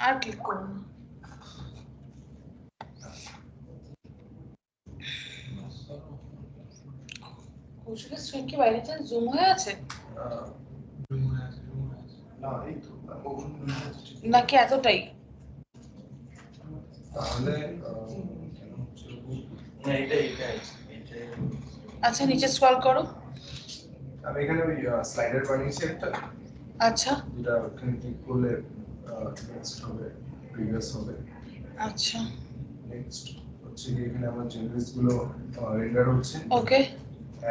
আর click করুন। কৌশিকের screen কি বাইরে চান জুম হয়ে আছে নাকি এতটাই? আচ্ছা নিচে স্ক্রল করো। আমি এখানে ওই স্লাইডার বানিয়েছি একটা। আচ্ছা যেটা ওখানে ক্লিক করলে নেক্সট হবে, প্রিভিয়াস হবে। আচ্ছা নেক্সট হচ্ছে এখানে আমার চেঞ্জেস গুলো রেন্ডার হচ্ছে। ওকে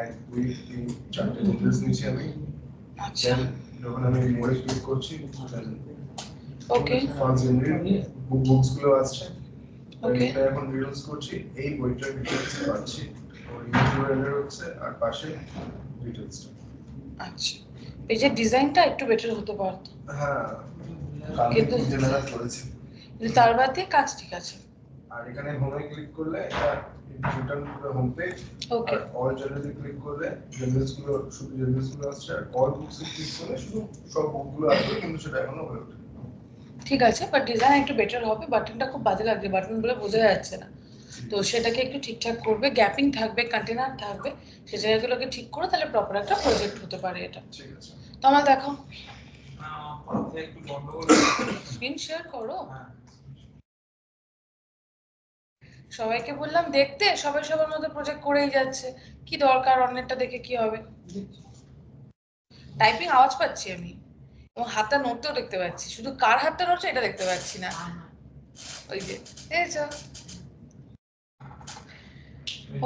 1 2 3 4টে চেঞ্জেস নিয়েছি আমি। আচ্ছা যখন আমি মোডে ক্লিক করছি ওকে ফার্স্ট জেনারেট বুকস গুলো আসছে। ওকে এটা এখন রিলস করছি, এই বইটার ডিটেইলস পাচ্ছি। ওর ইমেজ রেন্ডার হচ্ছে আর পাশে ডিটেইলসটা। আচ্ছা পেজের ডিজাইনটা একটু বেটার হতে পারতো। হ্যাঁ কিন্তু জেনারেট করেছি। তার বাদে কাজ ঠিক আছে। আর এখানে হোমে ক্লিক করলে এটা return to home page. Okay all জার্নালে ক্লিক করলে জার্নালস গুলো শুধু জার্নালস গুলো আসছে, আর অল বুকস এ ক্লিক করলে শুধু সব বুকগুলো আসবে, কিন্তু সেটা এখনো হয়ে ওঠে। ঠিক আছে বাট ডিজাইন একটু বেটার হবে। বাটনটা খুব বাজে লাগছে, বাটনগুলো বোঝা যাচ্ছে না, তো সেটাকে একটু ঠিকঠাক করবে। গ্যাপিং থাকবে, কন্টেনার থাকবে, সেই জায়গাগুলোকে ঠিক করে তাহলে প্রপার একটা প্রজেক্ট হতে পারে এটা। ঠিক আছে তো আমার দেখো একটু বন্ধ করে স্ক্রিন শেয়ার করো। সবাইকে বললাম দেখতে, সবাই সবার মতো প্রজেক্ট করেই যাচ্ছে, কি দরকার অন্যটা দেখে কি হবে। টাইপিং আওয়াজ পাচ্ছি আমি, এবং হাতটা নড়তেও দেখতে পাচ্ছি, শুধু কার হাতটা নড়ছে এটা দেখতে পাচ্ছি না। ওই যে এই যে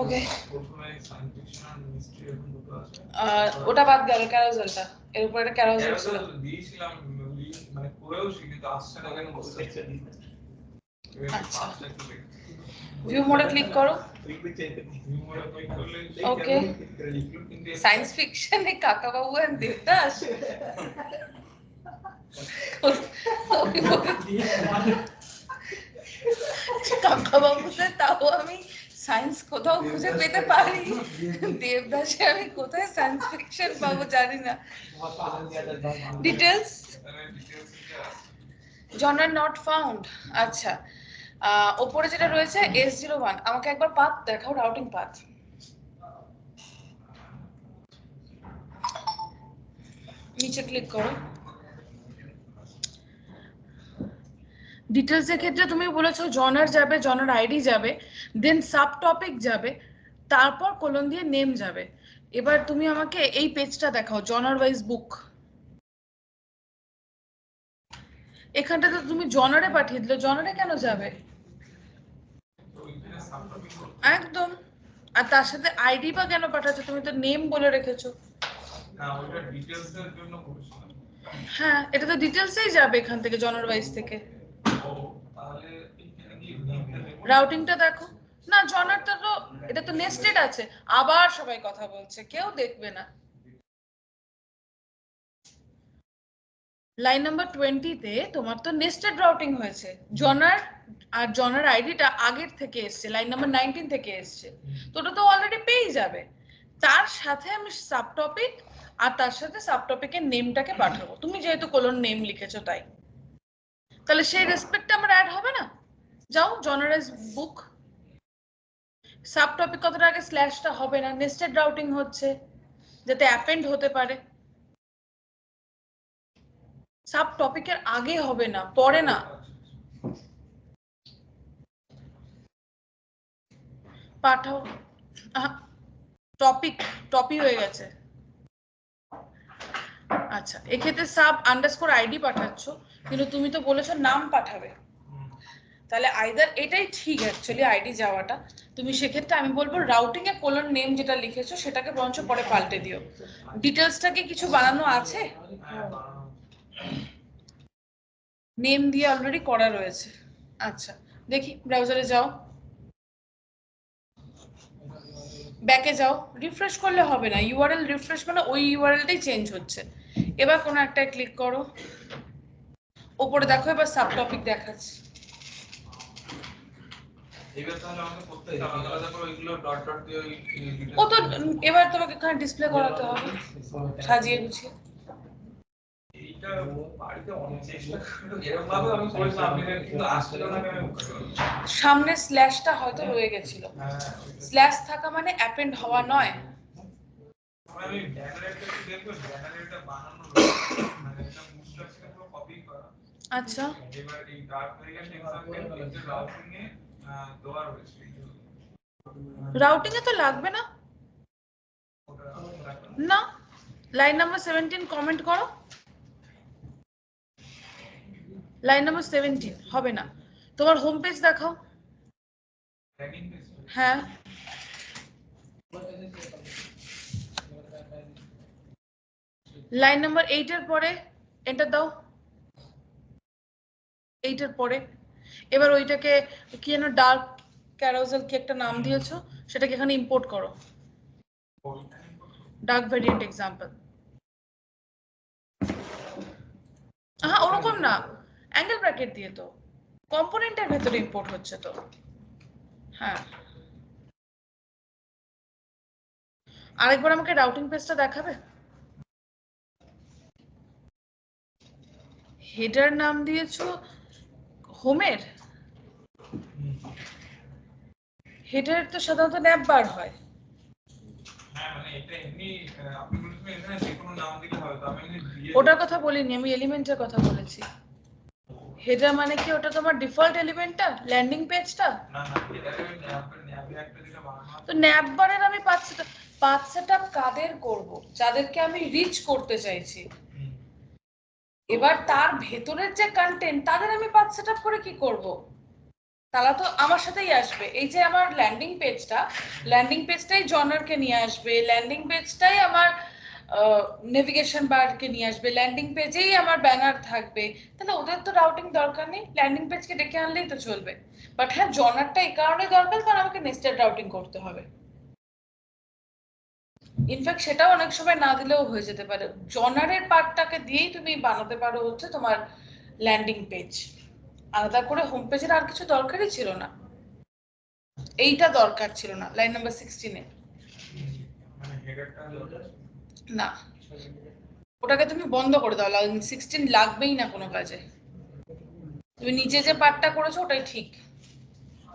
ওকে ওটা বাদ গেল, ক্যারাজেলটা এর উপরে একটা ক্যারাজেল ছিল দিয়েছিলাম, মানে করেওছি কিন্তু আসছে না কেন বুঝতে আচ্ছা ভিউ মোডে ক্লিক করো। ওকে সায়েন্স ফিকশনে কাকা বাবু আর দেবদাস কাকা বাবুতে তাও আমি সায়েন্স কোথাও খুঁজে পেতে পারি, দেবদাসে আমি কোথায় সায়েন্স ফিকশন পাবো জানি না। ডিটেলস জনার নট ফাউন্ড। আচ্ছা ওপরে যেটা রয়েছে S01, আমাকে একবার পাথ দেখাও, রাউটিং পাথ। নিচে ক্লিক করো। ডিটেলস এর ক্ষেত্রে তুমি বলেছো জনার যাবে, জনার আইডি যাবে, দেন সাব টপিক যাবে, তারপর কোলন দিয়ে নেম যাবে। এবার তুমি আমাকে এই পেজটা দেখাও, জনার ওয়াইজ বুক। এখানটা তো তুমি জনারে পাঠিয়ে দিলে, জনারে কেন যাবে? একদম। আর তার সাথে আইডি বা কেন পাঠাচ্ছ? তুমি তো নেম বলে রেখেছো। না ওটা ডিটেইলস এর জন্য করেছিলাম। হ্যাঁ এটা তো ডিটেইলসেই যাবে এখান থেকে, জনার ওয়াইজ থেকে। তাহলে এখানে কি নেমটা দেব? রাউটিংটা দেখো না, জনারটা তো এটা তো নেস্টেড আছে। আবার সবাই কথা বলছে, কেউ দেখবে না। লাইন নাম্বার 20 তে তোমার তো নেস্টেড রাউটিং হয়েছে, জনার আর জনার আইডিটা আগের থেকে এসছে, লাইন নাম্বার 19 থেকে এসছে, তো ওটা তো অলরেডি পেয়ে যাবে। তার সাথে আমি সাব টপিক আর তার সাথে সাব টপিকের নেমটাকে পাঠাবো, তুমি যেহেতু কোলন নেম লিখেছো তাই, তাহলে সেই রেসপেক্টে আমার অ্যাড হবে না। যাও জনারেস বুক, সাব টপিক কতটা আগে স্ল্যাশটা হবে না, নেস্টেড রাউটিং হচ্ছে যাতে অ্যাপেন্ড হতে পারে। সাব টপিকের আগে হবে না, পরে না। পাঠাও টপিক, টপি হয়ে গেছে। আচ্ছা এক্ষেত্রে সাব আন্ডারস্কোর আইডি পাঠাচ্ছ, কিন্তু তুমি তো বলেছো নাম পাঠাবে, তাহলে আইদার এটাই ঠিক অ্যাকচুয়ালি আইডি যাওয়াটা। তুমি সেক্ষেত্রে আমি বলবো রাউটিং এ কোলন নেম যেটা লিখেছো সেটাকে বরঞ্চ পরে পাল্টে দিও। ডিটেলসটাকে কিছু বানানো আছে, নেম দিয়ে অলরেডি করা রয়েছে। আচ্ছা দেখি ব্রাউজারে যাও, ব্যাকে যাও, রিফ্রেশ করলে হবে না, ইউআরএল রিফ্রেশ মানে ওই ইউআরএলটাই চেঞ্জ হচ্ছে। এবার কোনো একটা ক্লিক করো, ওপরে দেখো এবার সাব টপিক দেখাচ্ছে। এবার তাহলে আমাকে প্রত্যেকটা আলাদা আলাদা করে ওইগুলো ডট ডট দিয়ে ওই ও তো এবার তোমাকে এখানে ডিসপ্লে করাতে হবে সাজিয়ে গুছিয়ে। এইটা বাড়িতে অনেক চেষ্টা করে এরকম ভাবে আমি করেছিলাম আমি কিন্তু আসছিল না কেন সামনে স্ল্যাশটা হয়তো রয়ে গেছিল। স্ল্যাশ থাকা মানে অ্যাপেন্ড হওয়া নয়। আমি জেনারেটরটা দেখবো জেনারেটরটা বানানো মানে এটা মুস্টারটা পুরো কপি করা। আচ্ছা এবার এই ডার্ক ভেরিয়েন্ট এক্সাম্পল পেজের রাউটিং এ দেওয়া হয়েছে রাউটিং এ তো লাগবে না। না লাইন নাম্বার 17 কমেন্ট করো। লাইন নাম্বার 17 হবে না। তোমার হোম পেজ দেখাও। ট্র্যাকিং পেজ হ্যাঁ লাইন নাম্বার 8 এর পরে এন্টার দাও। 8 এর পরে এবার ওইটাকে কি যেন ডার্ক ক্যারোসেল কি একটা নাম দিয়েছো সেটাকে এখানে ইম্পোর্ট করো। Dark variant example. হ্যাঁ ওরকম না অ্যাঙ্গেল ব্র্যাকেট দিয়ে তো কম্পোনেন্টের ভেতরে ইম্পোর্ট হচ্ছে তো। হ্যাঁ আরেকবার আমাকে রাউটিং পেজটা দেখাবে। হেডার নাম দিয়েছো হোমের। হেডার তো সাধারণত ন্যাপ বার হয়। হ্যাঁ মানে এটা এমনি আপনি বলছেন এখানে যে কোনো নাম দিলে হবে তো আমি এমনি দিয়ে ওটার কথা বলিনি আমি এলিমেন্টের কথা বলেছি। হেডার মানে কি ওটা তোমার ডিফল্ট এলিমেন্টটা ল্যান্ডিং পেজটা। না না এটা ন্যাবে একটা যেটা বানানো তো ন্যাপ বারের আমি পাঁচ সেটআপ কাদের করব যাদেরকে আমি রিচ করতে চাইছি। এবার তার ভেতরের যে কন্টেন্ট তাদের আমি পাঁচ সেটআপ করে কি করব। তারা তো আমার সাথেই আসবে। এই যে আমার ল্যান্ডিং পেজটাই জনারকে নিয়ে আসবে, ল্যান্ডিং পেজটাই আমার নেভিগেশন বারকে নিয়ে আসবে, ল্যান্ডিং পেজেই আমার ব্যানার থাকবে। তাহলে ওদের তো রাউটিং দরকার নেই, ল্যান্ডিং পেজকে ডেকে আনলেই তো চলবে। বাট হ্যাঁ জনারটা এই কারণে দরকার কারণ আমাকে নেস্টেড রাউটিং করতে হবে। ইনফ্যাক্ট সেটাও অনেক সময় না দিলেও হয়ে যেতে পারে। জনারের পার্টটাকে দিয়েই তুমি বানাতে পারো হচ্ছে তোমার ল্যান্ডিং পেজ। আলাদা করে হোম পেজের আর কিছু দরকারই ছিল না। এইটা দরকার ছিল না লাইন নাম্বার 16 এ। মানে হেডারটা না ওটাকে তুমি বন্ধ করে দাও। লাইন 16 লাগবেই না কোনো কাজে। তুমি নিচে যে পার্টটা করেছো ওটাই ঠিক।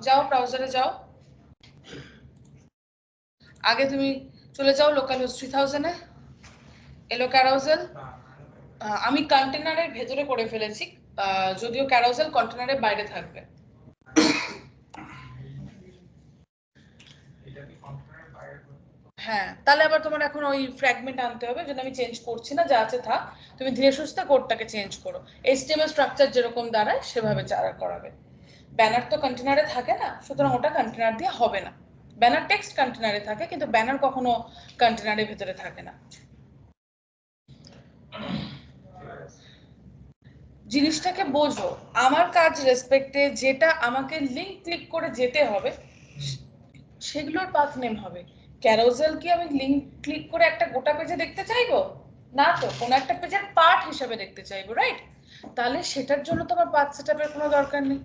যাও ব্রাউজারে যাও। আগে তুমি চলে যাও লোকাল হোস্ট 3000 এ। এলো ক্যারাউজেল। আমি কন্টেনারের ভেতরে করে ফেলেছি যদিও ক্যারাউজেল কন্টেনারের বাইরে থাকবে। হ্যাঁ তাহলে আবার তোমার এখন ওই ফ্র্যাগমেন্ট আনতে হবে যেটা আমি চেঞ্জ করছি না, যা আছে থাক। তুমি ধীরে সুস্থে কোডটাকে চেঞ্জ করো। HTML স্ট্রাকচার যেরকম দাঁড়ায় সেভাবে চারা করাবে। ব্যানার তো কন্টেনারে থাকে না, সুতরাং ওটা কন্টেনার দিয়ে হবে না। ব্যানার টেক্সট কন্টেনারে থাকে কিন্তু ব্যানার কখনো কন্টেনারের ভেতরে থাকে না। জিনিসটাকে বোঝো। আমার কাজ রেসপেক্টে যেটা আমাকে লিংক ক্লিক করে যেতে হবে সেগুলোর পাথ নেম হবে। ক্যারোসেল কি আমি লিংক ক্লিক করে একটা গোটা পেজে দেখতে চাইবো না, তো কোনো একটা পেজের পার্ট হিসেবে দেখতে চাইবো, রাইট? তাহলে সেটার জন্য তোমার পাথ সেটআপের কোনো দরকার নেই।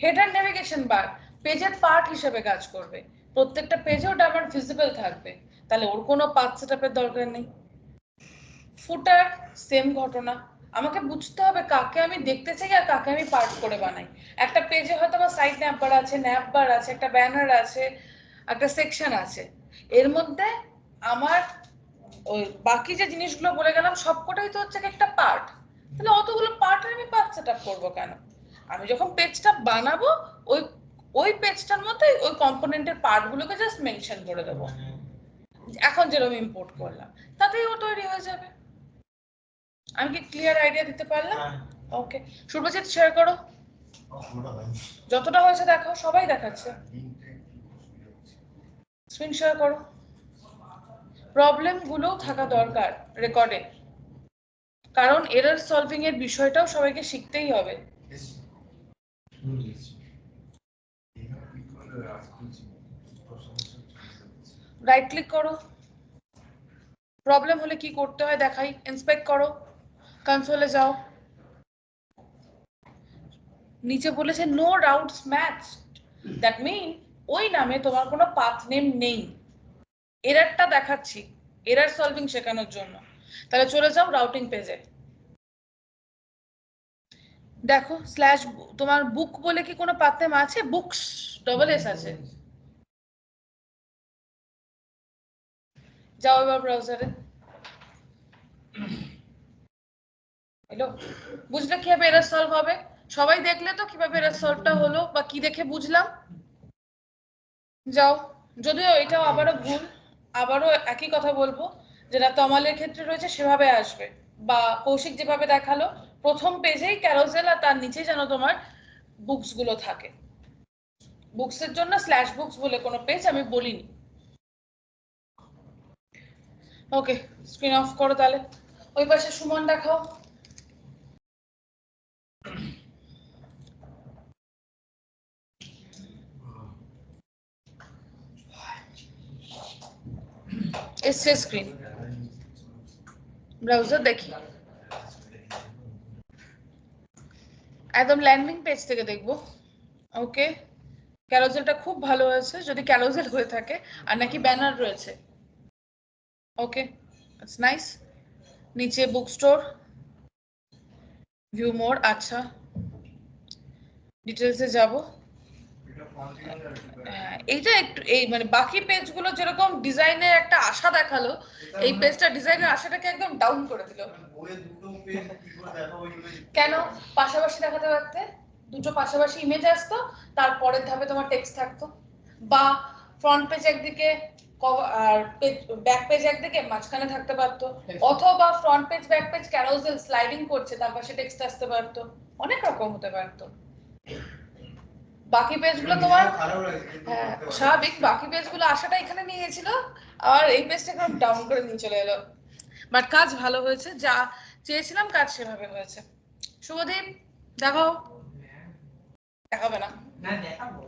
হেডার নেভিগেশন বার পেজের পার্ট হিসেবে কাজ করবে, প্রত্যেকটা পেজে ওটা আমার ভিজিবল থাকবে, তাহলে ওর কোনো পাথ সেটআপের দরকার নেই। ফুটার সেম ঘটনা। আমাকে বুঝতে হবে কাকে আমি দেখতে চাই আর কাকে আমি পার্ট করে বানাই। একটা পেজে হয়তো আমার সাইড ন্যাপ বার আছে, ন্যাপ বার আছে, একটা ব্যানার আছে, একটা সেকশন আছে। এর মধ্যে আমার ওই বাকি যে জিনিসগুলো বলে গেলাম সবকটাই তো হচ্ছে একটা পার্ট। তাহলে অতগুলো পার্ট আমি পার্ট সেটআপ করব কেন? আমি যখন পেজটা বানাবো ওই ওই পেজটার মধ্যে ওই কম্পোনেন্টের পার্টগুলোকে জাস্ট মেনশন করে দেবো। এখন যেরকম ইম্পোর্ট করলাম তাতেই ও তৈরি হয়ে যাবে। আমি কি ক্লিয়ার আইডিয়া দিতে পারলাম? ওকে শুভজিৎ শেয়ার করো। যতটা হয়েছে দেখাও, সবাই দেখাচ্ছে। স্ক্রিন শেয়ার করো। প্রবলেম গুলোও থাকা দরকার রেকর্ডে, কারণ এরর সলভিং এর বিষয়টাও সবাইকে শিখতেই হবে। রাইট ক্লিক করো, প্রবলেম হলে কি করতে হয় দেখাই, ইন্সপেক্ট করো, কনসোলে যাও। নিচে বলেছে no routes matched, that mean ওই নামে তোমার কোনো পাথ নেম নেই। এররটা দেখাচ্ছি এরর সলভিং শেখানোর জন্য। তাহলে চলে যাও রাউটিং পেজে। দেখো স্ল্যাশ তোমার বুক বলে কি কোনো পাতনেম আছে? বুকস ডবল এস আছে। যাও এবার ব্রাউজারে। এলো? বুঝলে কিভাবে এরর সলভ হবে? সবাই দেখলে তো কিভাবে এরর সলভটা হলো বা কি দেখে বুঝলাম? যাও। যদিও এটাও আবারও ভুল, আবারও একই কথা বলবো, যেটা তমালের ক্ষেত্রে রয়েছে সেভাবে আসবে, বা কৌশিক যেভাবে দেখালো প্রথম পেজেই ক্যারোসেল আর তার নিচেই যেন তোমার বুকস গুলো থাকে। বুকসের জন্য স্ল্যাশ বুকস বলে কোনো পেজ আমি বলিনি। ওকে, স্ক্রিন অফ করো তাহলে। ওই পাশে সুমন দেখাও। এসছে স্ক্রিন, ব্রাউজার দেখি। একদম ল্যান্ডিং পেজ থেকে দেখবো। ওকে, ক্যারোসেলটা খুব ভালো হয়েছে যদি ক্যারোসেল হয়ে থাকে, আর নাকি ব্যানার রয়েছে। ওকে, ইটস নাইস। নিচে বুক স্টোর, ভিউ মোর, আচ্ছা ডিটেলসে যাব। এইটা একটু এই মানে বাকি পেজগুলো যেরকম ডিজাইনের একটা আশা দেখালো, এই পেজটা ডিজাইনের আশাটাকে একদম ডাউন করে দিল। কেন? পাশাপাশি দেখাতে পারতে, দুটো পাশাপাশি ইমেজ আসতো, তারপরের ধাপে তোমার টেক্সট থাকতো, বা ফ্রন্ট পেজ একদিকে আর ব্যাক পেজ একদিকে, মাঝখানে থাকতে পারতো, অথবা front page back page carousel sliding করছে, তার পাশে টেক্সট আসতে পারতো, অনেক রকম হতে পারতো। বাকি পেজগুলো তোমার হ্যাঁ স্বাভাবিক, বাকি পেজগুলো আশাটা এখানে নিয়ে গেছিল, আর এই পেজটা একদম ডাউন করে নিয়ে চলে এলো। বাট কাজ ভালো হয়েছে, যা চেয়েছিলাম কাজ সেভাবে হয়েছে। শুভদীপ দেখাও। দেখাবে না? না দেখাবো।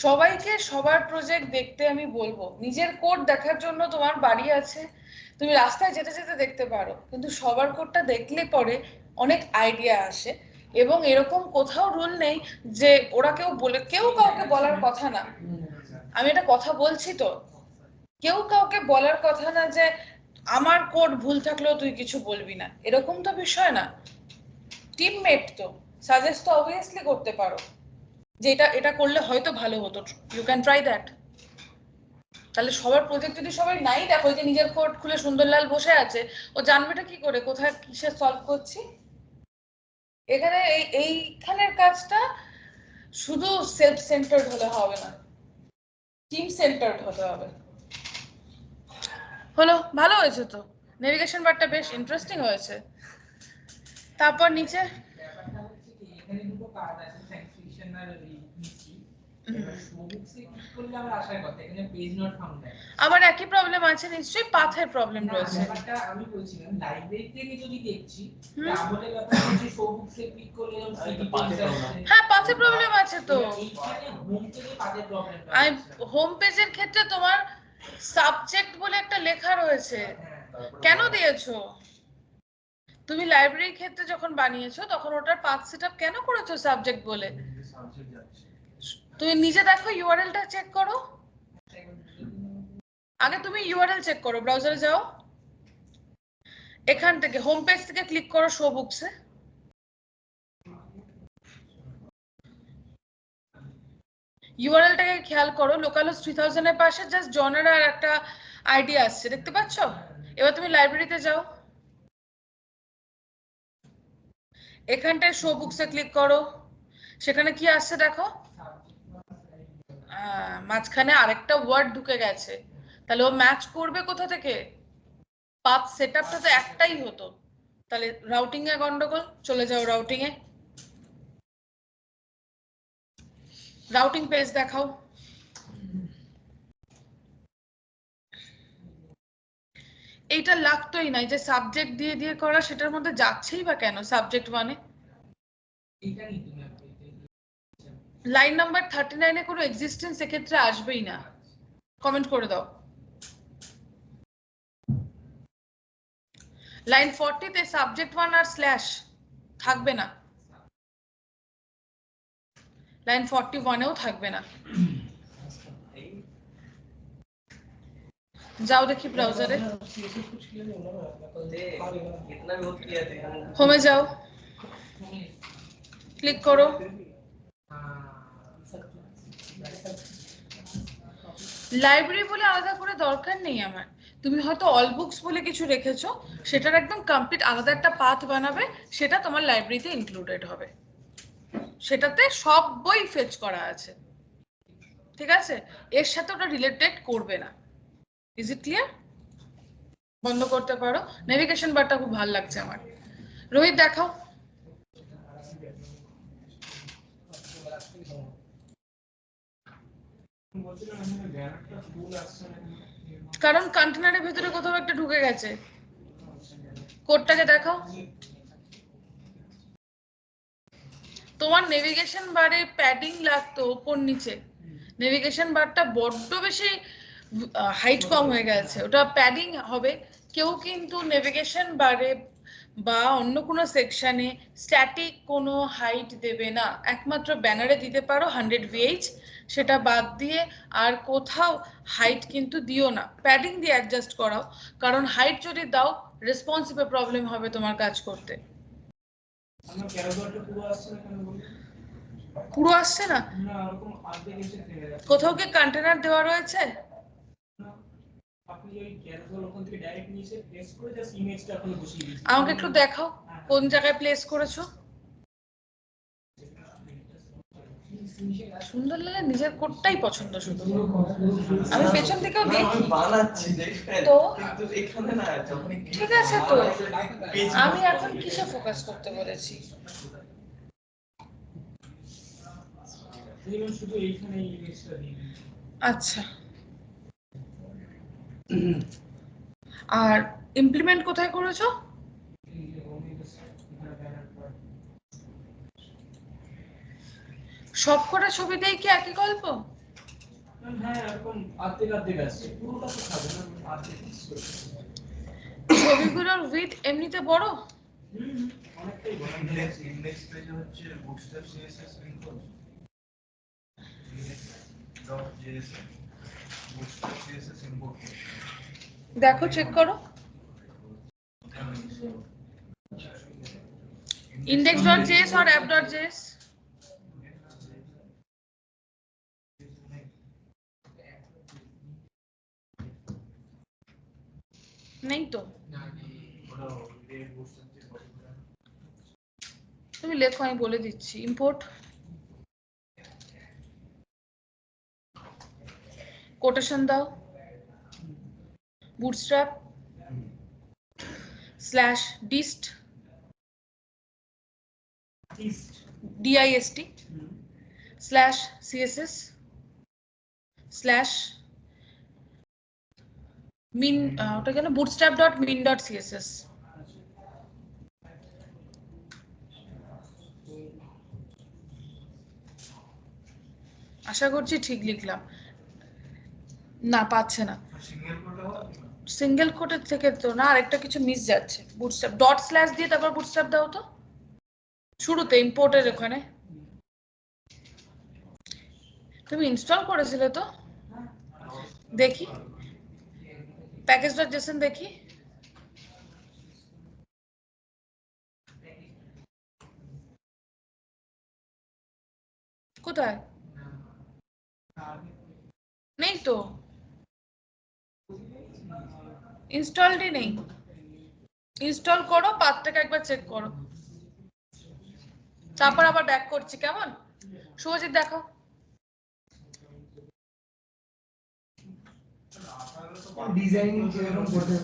সবাইকে সবার প্রজেক্ট দেখতে আমি বলবো, নিজের কোড দেখার জন্য তোমার বাড়ি আছে, তুমি রাস্তায় যেতে যেতে দেখতে পারো, কিন্তু সবার কোডটা দেখলে পরে অনেক আইডিয়া আসে। এবং এরকম কোথাও রুল নেই যে ওরা কেউ বলে, কেউ কাউকে বলার কথা না, আমি এটা কথা বলছি তো, কেউ কাউকে বলার কথা না যে আমার কোড ভুল থাকলেও তুই কিছু বলবি না, এরকম তো বিষয় না। টিমমেট তো সাজেস্ট তো অবভিয়াসলি করতে পারো যে এটা করলে হয়তো ভালো হতো, ইউ ক্যান ট্রাই দ্যাট। তাহলে সবার প্রজেক্ট যদি সবাই নাই দেখো, যে নিজের কোড খুলে সুন্দরলাল বসে আছে, ও জানবেটা কি করে কোথায় কিসে সলভ করছি? এখানে এইখানের কাজটা শুধু সেলফ সেন্টার্ড হলে হবে না, টিম সেন্টার্ড হতে হবে। হলো, ভালো হয়েছে তো, নেভিগেশন বারটা বেশ ইন্টারেস্টিং হয়েছে। তারপর নিচে ব্যাপারটা হচ্ছে কি, এখানে দুটো কাজ আছে, সায়েন্স আর হিস্ট্রি। এবার শোবুকসে ক্লিক করলে আমরা আসার কথা, এখানে পেজ নট ফাউন্ড দেয়। আমার একই প্রবলেম আছে নিশ্চয়ই, পাথের প্রবলেম রয়েছে। ব্যাপারটা আমি বলছিলাম লাইব্রেরি থেকে যদি দেখছি, তাহলে ব্যাপারটা হচ্ছে শোবুকসে ক্লিক করলে যেমন সিডি পেজ আসছে। হ্যাঁ পাথে প্রবলেম আছে তো। এইখানে হোম পেজে পাথের প্রবলেম আমি হোম পেজের ক্ষেত্রে তোমার সাবজেক্ট বলে একটা লেখা রয়েছে, কেন দিয়েছো? তুমি লাইব্রেরির ক্ষেত্রে যখন বানিয়েছো তখন ওটার পাথ সেটআপ কেন করেছো সাবজেক্ট বলে? তুমি নিজে দেখো, ইউআরএলটা চেক করো আগে, তুমি ইউআরএল চেক করো, ব্রাউজারে যাও, এখান থেকে হোম পেজ থেকে ক্লিক করো শো বুকসে, ইউআরএলটাকে খেয়াল করো, লোকালহোস্ট 3000 এর পাশে জাস্ট জনার আর একটা আইডি আসছে, দেখতে পাচ্ছ? এবার তুমি লাইব্রেরিতে যাও, এখানটায় শো বুকসে ক্লিক করো, সেখানে কি আসছে দেখো, মাঝখানে আরেকটা ওয়ার্ড ঢুকে গেছে, তাহলে ও ম্যাচ করবে কোথা থেকে? পাথ সেটআপটা তো একটাই হতো, তাহলে রাউটিং এ গন্ডগোল, চলে যাও রাউটিং এ, রাউটিং পেজ দেখাও। এইটা লাগতোই না, যে সাবজেক্ট দিয়ে দিয়ে করা, সেটার মধ্যে যাচ্ছেই বা কেন সাবজেক্ট মানে? লাইন নাম্বার 39 এ কোনো এক্সিস্টেন্স এক্ষেত্রে আসবেই না, কমেন্ট করে দাও। লাইন 40 তে সাবজেক্ট 1 আর স্ল্যাশ থাকবে না, লাইন 41 এও থাকবে না। जाओ देखिए ब्राउजरे CSS कुछ किया नहीं होगा ना कितना भी किया थे होम में जाओ क्लिक करो লাইব্রেরি বলে আলাদা করে দরকার নেই আমার তুমি হয়তো অল বুকস বলে কিছু রেখেছো সেটার একদম কমপ্লিট আলাদা একটা পাথ বানাবে সেটা তোমার লাইব্রেরিতে ইনক্লুডেড হবে সেটাতে সব বই ফেচ করা আছে ঠিক আছে এর সাথে ওটা রিলেটেড করবে না ইজ ইট ক্লিয়ার বন্ধ করতে পারো নেভিগেশন বারটা খুব ভালো লাগছে আমার রোহিত দেখাও কারণ কন্টেনারের ভিতরে কোথাও একটা ঢুকে গেছে কোডটাকে দেখাও তোমার নেভিগেশন বারে প্যাডিং লাগতো উপর নিচে নেভিগেশন বারটা বড্ড বেশি হাইট কম হয়ে গেছে ওটা প্যাডিং হবে কেউ কিন্তু নেভিগেশন বারে বা অন্য কোনো সেকশনে স্ট্যাটিক কোনো হাইট দেবে না একমাত্র ব্যানারে দিতে পারো 100 VH সেটা বাদ দিয়ে আর কোথাও হাইট কিন্তু দিও না প্যাডিং দিয়ে অ্যাডজাস্ট করাও কারণ হাইট যদি দাও রেসপন্সিভে প্রবলেম হবে তোমার কাজ করতে আমার ক্যারাক্টারটা পুরো আসছে না কেন বলি পুরো আসছে না না এরকম অর্ধেক এসে থেমে যাচ্ছে কোথাও কি কন্টেনার দেওয়া রয়েছে আপনি ওই ক্যারাক্টার ওখান থেকে ডাইরেক্ট নিচে প্লেস করে জাস্ট ইমেজটা এখন বসিয়ে দিয়েছেন আমাকে একটু দেখাও কোন জায়গায় প্লেস করেছো সুন্দর লাগে নিজের কোডটাই পছন্দ শুধু আমি পেছন থেকেও দেখি বানাচ্ছি দেখেন তো কিন্তু এখানে না যখন ঠিক আছে তো আমি এখন কিসে ফোকাস করতে বলেছি তুমি শুধু এইখানে ইমেজটা দিন আচ্ছা আর ইমপ্লিমেন্ট কোথায় করেছো সবকটা ছবিতেই কি একই গল্প হ্যাঁ এরকম অর্ধেক আছে পুরোটা তো খাবে না অর্ধেক ছবিগুলোর উইথ এমনিতে বড় অনেকটাই বড় ইন্ডেক্স পেজে হচ্ছে বুটস্ট্র্যাপ সিএসএস লিংক করছে index.js bootstrap css import করছে দেখো চেক করো index.js और app.js नहीं तो তুমি লেখো আমি বলে দিচ্ছি ইম্পোর্ট কোটেশন দাও bootstrap /dist dist /css min ওটা কেন bootstrap.min.css আশা করছি ঠিক লিখলাম না পাচ্ছে না সিঙ্গেল কোটের থেকে তো না আরেকটা কিছু মিস যাচ্ছে বুটস্ট্র্যাপ ডট স্ল্যাশ দিয়ে তারপর বুটস্ট্র্যাপ দাও তো শুরুতে ইম্পোর্টের ওখানে তুমি ইনস্টল করেছিলে তো দেখি প্যাকেজ.json দেখি কোথায় নেই তো ইনস্টলডই নেই ইনস্টল করো পাথটাকে একবার চেক করো তারপর আবার ব্যাক করছি কেমন শুভজিৎ দেখো ডিজাইনিং যেরকম করতে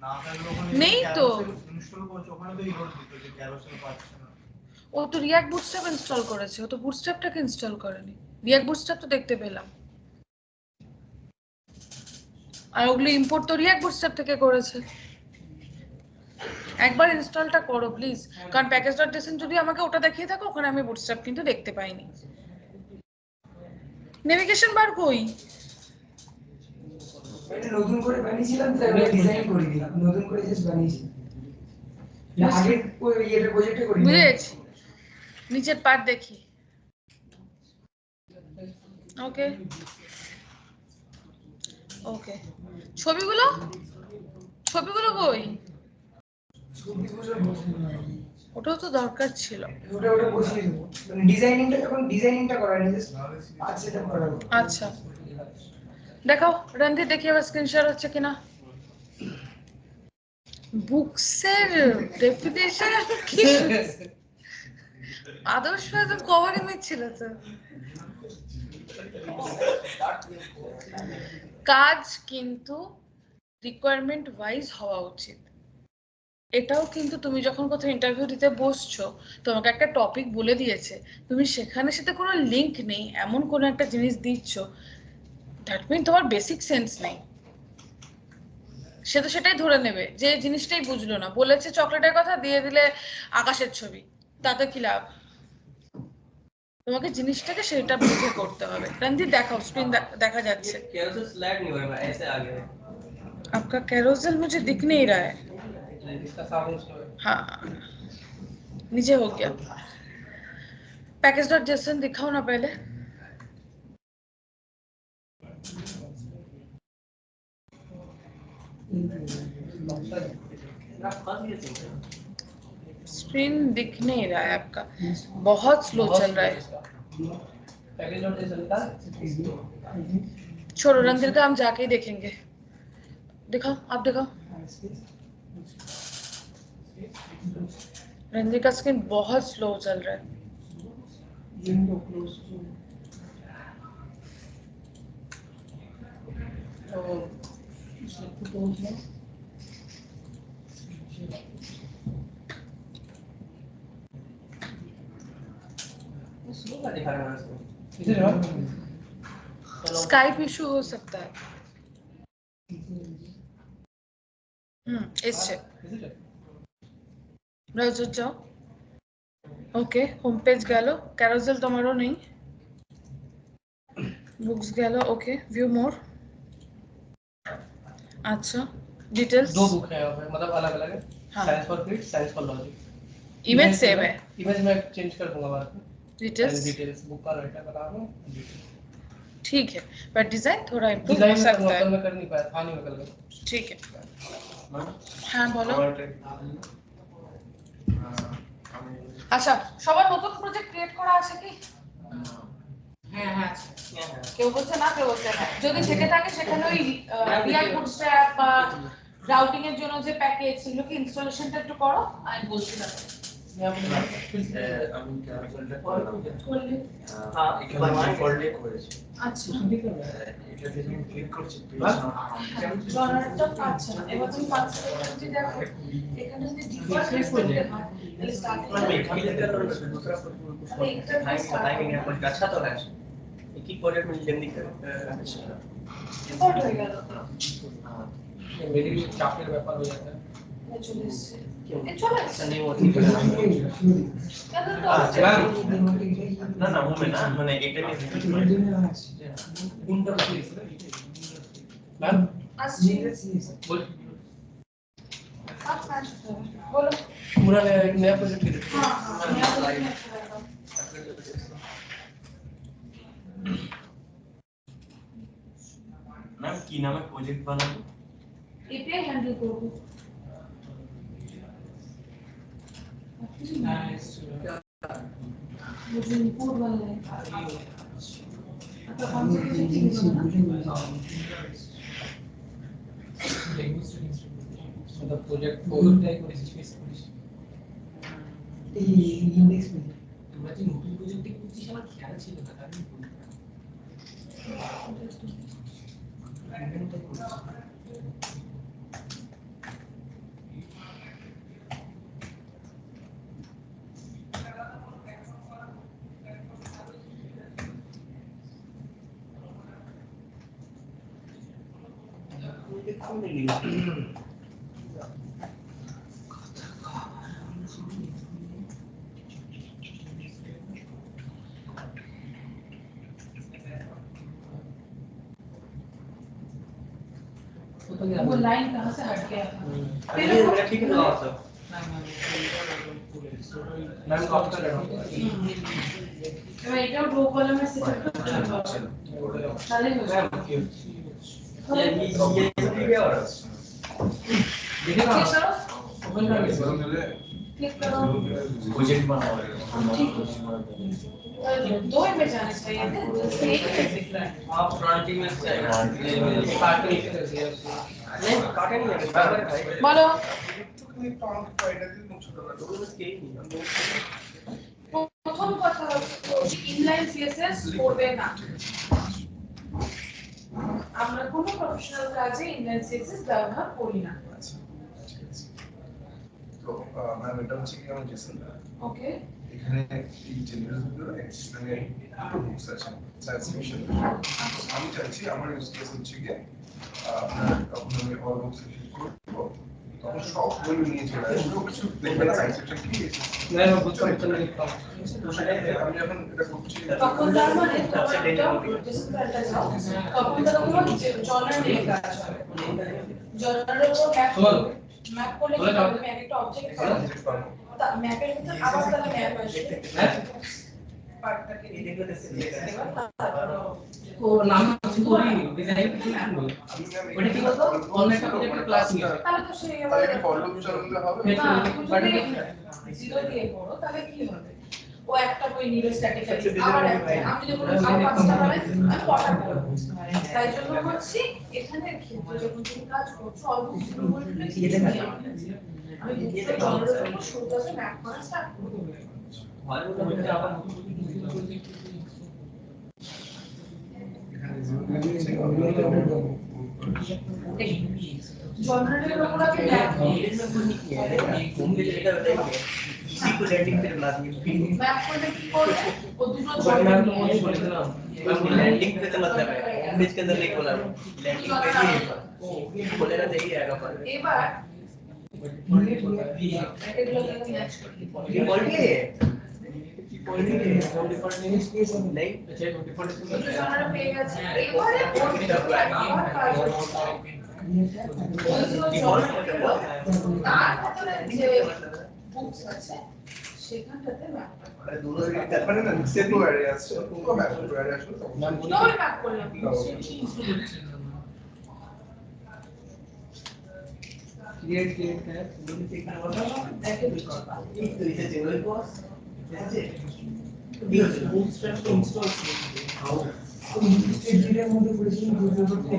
না থাকলে ওখানে নেই তো ইনস্টল করছো ওখানে তো এরর দিত যে ক্যারোসেল পাচ্ছে না ও তো রিঅ্যাক্ট বুটস্ট্র্যাপ ইনস্টল করেছে ও তো বুটস্ট্র্যাপটাকে ইনস্টল করেনি রিঅ্যাক্ট বুটস্ট্র্যাপ তো দেখতে পেলাম আর ওগুলো ইম্পোর্ট তো রিঅ্যাক্ট বুটস্ট্র্যাপ থেকে করেছে একবার ইনস্টলটা করো প্লিজ কারণ প্যাকেজ.json যদি আমাকে ওটা দেখিয়ে থাকো ওখানে আমি বুটস্ট্র্যাপ কিন্তু দেখতে পাইনি নেভিগেশন বার কই এটা নতুন করে বানিয়েছিলাম তাই আমি ডিজাইন করে দিলাম নতুন করে জাস্ট বানিয়েছি না আগে ওই এটা প্রজেক্টে করি বুঝেছি নিচের পার্ট দেখি ওকে ওকে, ছবিগুলো ছবিগুলো কই? ছবিগুলো বসিয়ে দেবো। ওটাও তো দরকার ছিল। ওটা বসিয়ে দেবো, মানে ডিজাইনিংটা যখন ডিজাইনিংটা করা হয়নি, জাস্ট পার্ট সেটআপ করা হবে। আচ্ছা দেখাও রণধীর, দেখি আবার স্ক্রিনশট হচ্ছে কিনা। বুকসের ডেফিনেশন কি? আদর্শ একদম কভার ইমেজ ছিল তো। কাজ কিন্তু রিকোয়ারমেন্ট ওয়াইজ হওয়া উচিত। এটাও কিন্তু তুমি যখন কোথাও ইন্টারভিউ দিতে বসছো, তোমাকে একটা টপিক বলে দিয়েছে, তুমি সেখানে সাথে কোনো লিংক নেই এমন কোনো একটা জিনিস দিচ্ছ, দ্যাট মিন তোমার বেসিক সেন্স নেই। সে তো সেটাই ধরে নেবে যে জিনিসটাই বুঝলো না, বলেছে চকলেটের কথা দিয়ে দিলে আকাশের ছবি, তাতে কি লাভ? তোমাকে জিনিসটাকে সেটা বুঝে করতে হবে। রণধীর দেখাও, স্ক্রিন দেখা যাচ্ছে। कैरोसिल स्लैग नहीं हो रहा है, ऐसे आ गया है। आपका कैरोसेल मुझे दिख नहीं रहा है। इसका साउंड स्लो है। हाँ नीचे हो गया। पैकेज डॉट जेसन दिखाओ ना पहले। स्क्रीन दिख नहीं रहा है आपका, बहुत स्लो चल रहा है। पैकेज नोट जैसा निकाल। छोड़ो, रंधिर का हम जाके ही देखेंगे। दिखाओ, आप दिखाओ। रंधिर का स्क्रीन बहुत स्लो चल रहा है। Window close to तो स्लो का दिखा रहा है इसको। इसे जो स्काइप इशू हो सकता है। इससे इसे ब्राउज़र जाओ। ओके, होम पेज গেল, ক্যারোসেল তোমারও নেই, বুকস গেল। ওকে, ভিউ মোর। अच्छा, डिटेल्स दो बुक है यहाँ पे, मतलब अलग अलग है। हाँ। Science for क्रिट, science for logic. Image same है। इमेज मैं चेंज कर दूंगा बाद में। डिटेल्स डिटेल्स बुक का राइटर का नाम है। ठीक है, पर डिजाइन थोड़ा इम्प्रूव हो डिजाइन सकता है। मैं कर नहीं पाया था, नहीं निकल गया। ठीक है, হ্যাঁ বলো। আচ্ছা, সবার নতুন প্রজেক্ট ক্রিয়েট করা আছে কি? হ্যাঁ হ্যাঁ কেউ বলছে না, কেউ বলছে হ্যাঁ। যদি থেকে থাকে সেখানে ওই রিয়াল বুটস্ট্র্যাপ বা রাউটিং এর জন্য যে প্যাকেজ, সেগুলো কি ইনস্টলেশনটা একটু করো, আমি বলছিলাম। আমি ক্যারোসেলটা করলাম। করলে हाँ, এখানে ডিফল্টে করেছি। আচ্ছা, এটা যখন ক্লিক করছি পেজ জনারটা পাচ্ছে না। এবার তুমি পাচ্ছে যদি দেখো এখানে যদি ডিফল্ট করতে হয় তাহলে স্টার্টিং मैं एग्जाम देकर और दूसरा बताएंगे यहाँ पर अच्छा तो है। एक ही प्रोजेक्ट में जल्दी कर ডিফল্ট হয়ে গেল। हाँ मेरी चापের ব্যাপার হয়ে যাবে। এটা চলে এসেছে। क्यों এ চলে এসেছে। नहीं होती है কেন তো আচ্ছা। ना ना वो में ना मैंने एक टाइम কোনটা প্লিজ ম্যাম আসছি। बोल आप बोलो। पूरा नया प्रोजेक्ट के हाँ हाँ, मैं बोलूँ। मैम की नाम है प्रोजेक्ट बनाना এটাই হ্যান্ডেল করব। मुझे इनपुट वाला है। आपका कौन सा प्रोजेक्ट है? मतलब प्रोजेक्ट কোনটাই করেছি স্পেস করেছি। এই ইন্ডেক্স পেজ তোমরা যে নতুন প্রজেক্টে করছিস আমার খেয়াল ছিল না, আমি বলি वो लाइन कहाँ से हट गया? मेरा ठीक है ना सब मैम कॉपी कर रहा हूँ। मैं एटाও ड्रॉ कॉलम में सेट करতে পারবো। তাহলে हो मैम जाएगा। क्यों ये क्या हो रहा है? देखिए ना Click करो, ओपन कर लीजिए जीरो मिले click करो। प्रोजेक्ट बना हुआ है दो इमेज आने चाहिए थे, जैसे एक इमेज दिख रहा है। आप फ्रंट इमेज चाहिए कार्टून नहीं काटे नहीं है बराबर है भाई बोलो তুমি টং পাইটা দিয়ে মুছে দাও दो इमेज के ही नहीं প্রথম কথা হচ্ছে ইনলাইন সিএসএস করবে না। আমরা কোনো প্রফেশনাল কাজে ইনলাইন সিএসএস ব্যবহার করি না। তো ম্যাম এটা হচ্ছে কি আমার জেসন ওকে, এখানে এই জেনারেল গুলো এখানে দুটো বুকস আছে সায়েন্স ফিকশন আমি চাইছি আমার ইউজ কেস হচ্ছে কি আপনার তখন আমি অল বুকস ক্লিক করব তখন সব বই নিয়ে চলে আসবে কিছু দেখবেন সায়েন্স ফিকশন কি मैं वो कुछ नहीं लिखता हूं আমি যখন এটা করছি তখন তার মানে তোমার একটা ডিসপ্লেটা যাও, তখন তার কোনো জনার নিয়ে কাজ হবে। জনারের উপর ম্যাপ করলে কি হবে? আমি একটা অবজেক্ট পাবো, তা ম্যাপের ভিতর আবার তাহলে ম্যাপ আসবে। পার্টটাকে ये देखो तो सिलेक्ट वो नाम पूरी डिजाइन की बोल ওটা কি বলতো অনলাইন একটা ক্লাস নিয়ে তাহলে তো সেই তাহলে কি ফলো চালাতে হবে না, তুমি যদি জিরো দিয়ে পড়ো তাহলে কি হবে? ও একটা বই নিবে স্ট্যাটিক্যালি, আবার একটা, আমি যদি বলি আরো পাঁচটা বানাই, আমি কটা করবো? তাই জন্য হচ্ছে এখানে ক্ষেত্রে যখন তুমি কাজ করছো অল্প শুরু করলে কি হবে? আমি বুঝতে জনরের উপর শুরুটাকে ম্যাপ করা স্টার্ট করবো। हमारे को तो आप জনরের উপর আমি ম্যাপ घूमने लेकर बताएंगे इसी को लैंडिंग पे बना दिए ম্যাপ করলে কি করবে? ও দুটো मैं तो জনরের बोल रहा हूं लैंडिंग पे तो मतलब है होम पेज के अंदर नहीं खोला लैंडिंग पे ही खोलेगा तो यही आएगा पर এবার এগুলো ম্যাচ করতে ये बोल के नहीं अच्छा 24 দুটো জনরের পেয়ে গেছে। এবারে ওর আবার কাজ হচ্ছে তার ভেতরে যে বুকস আছে সেখানটাতে ম্যাপ করে দুটো মানে না সেটু অ্যারে আছে তো ম্যাপ অ্যারে আসলে তখন ডবল ম্যাপ করলাম। क्रिएट है দেখে দিচ্ছি एक तो इसे जेनरल बॉस जैसे बुटस्ट्रैप को इंस्टॉल স্টেটের মধ্যে করেছিলাম দুটো করতে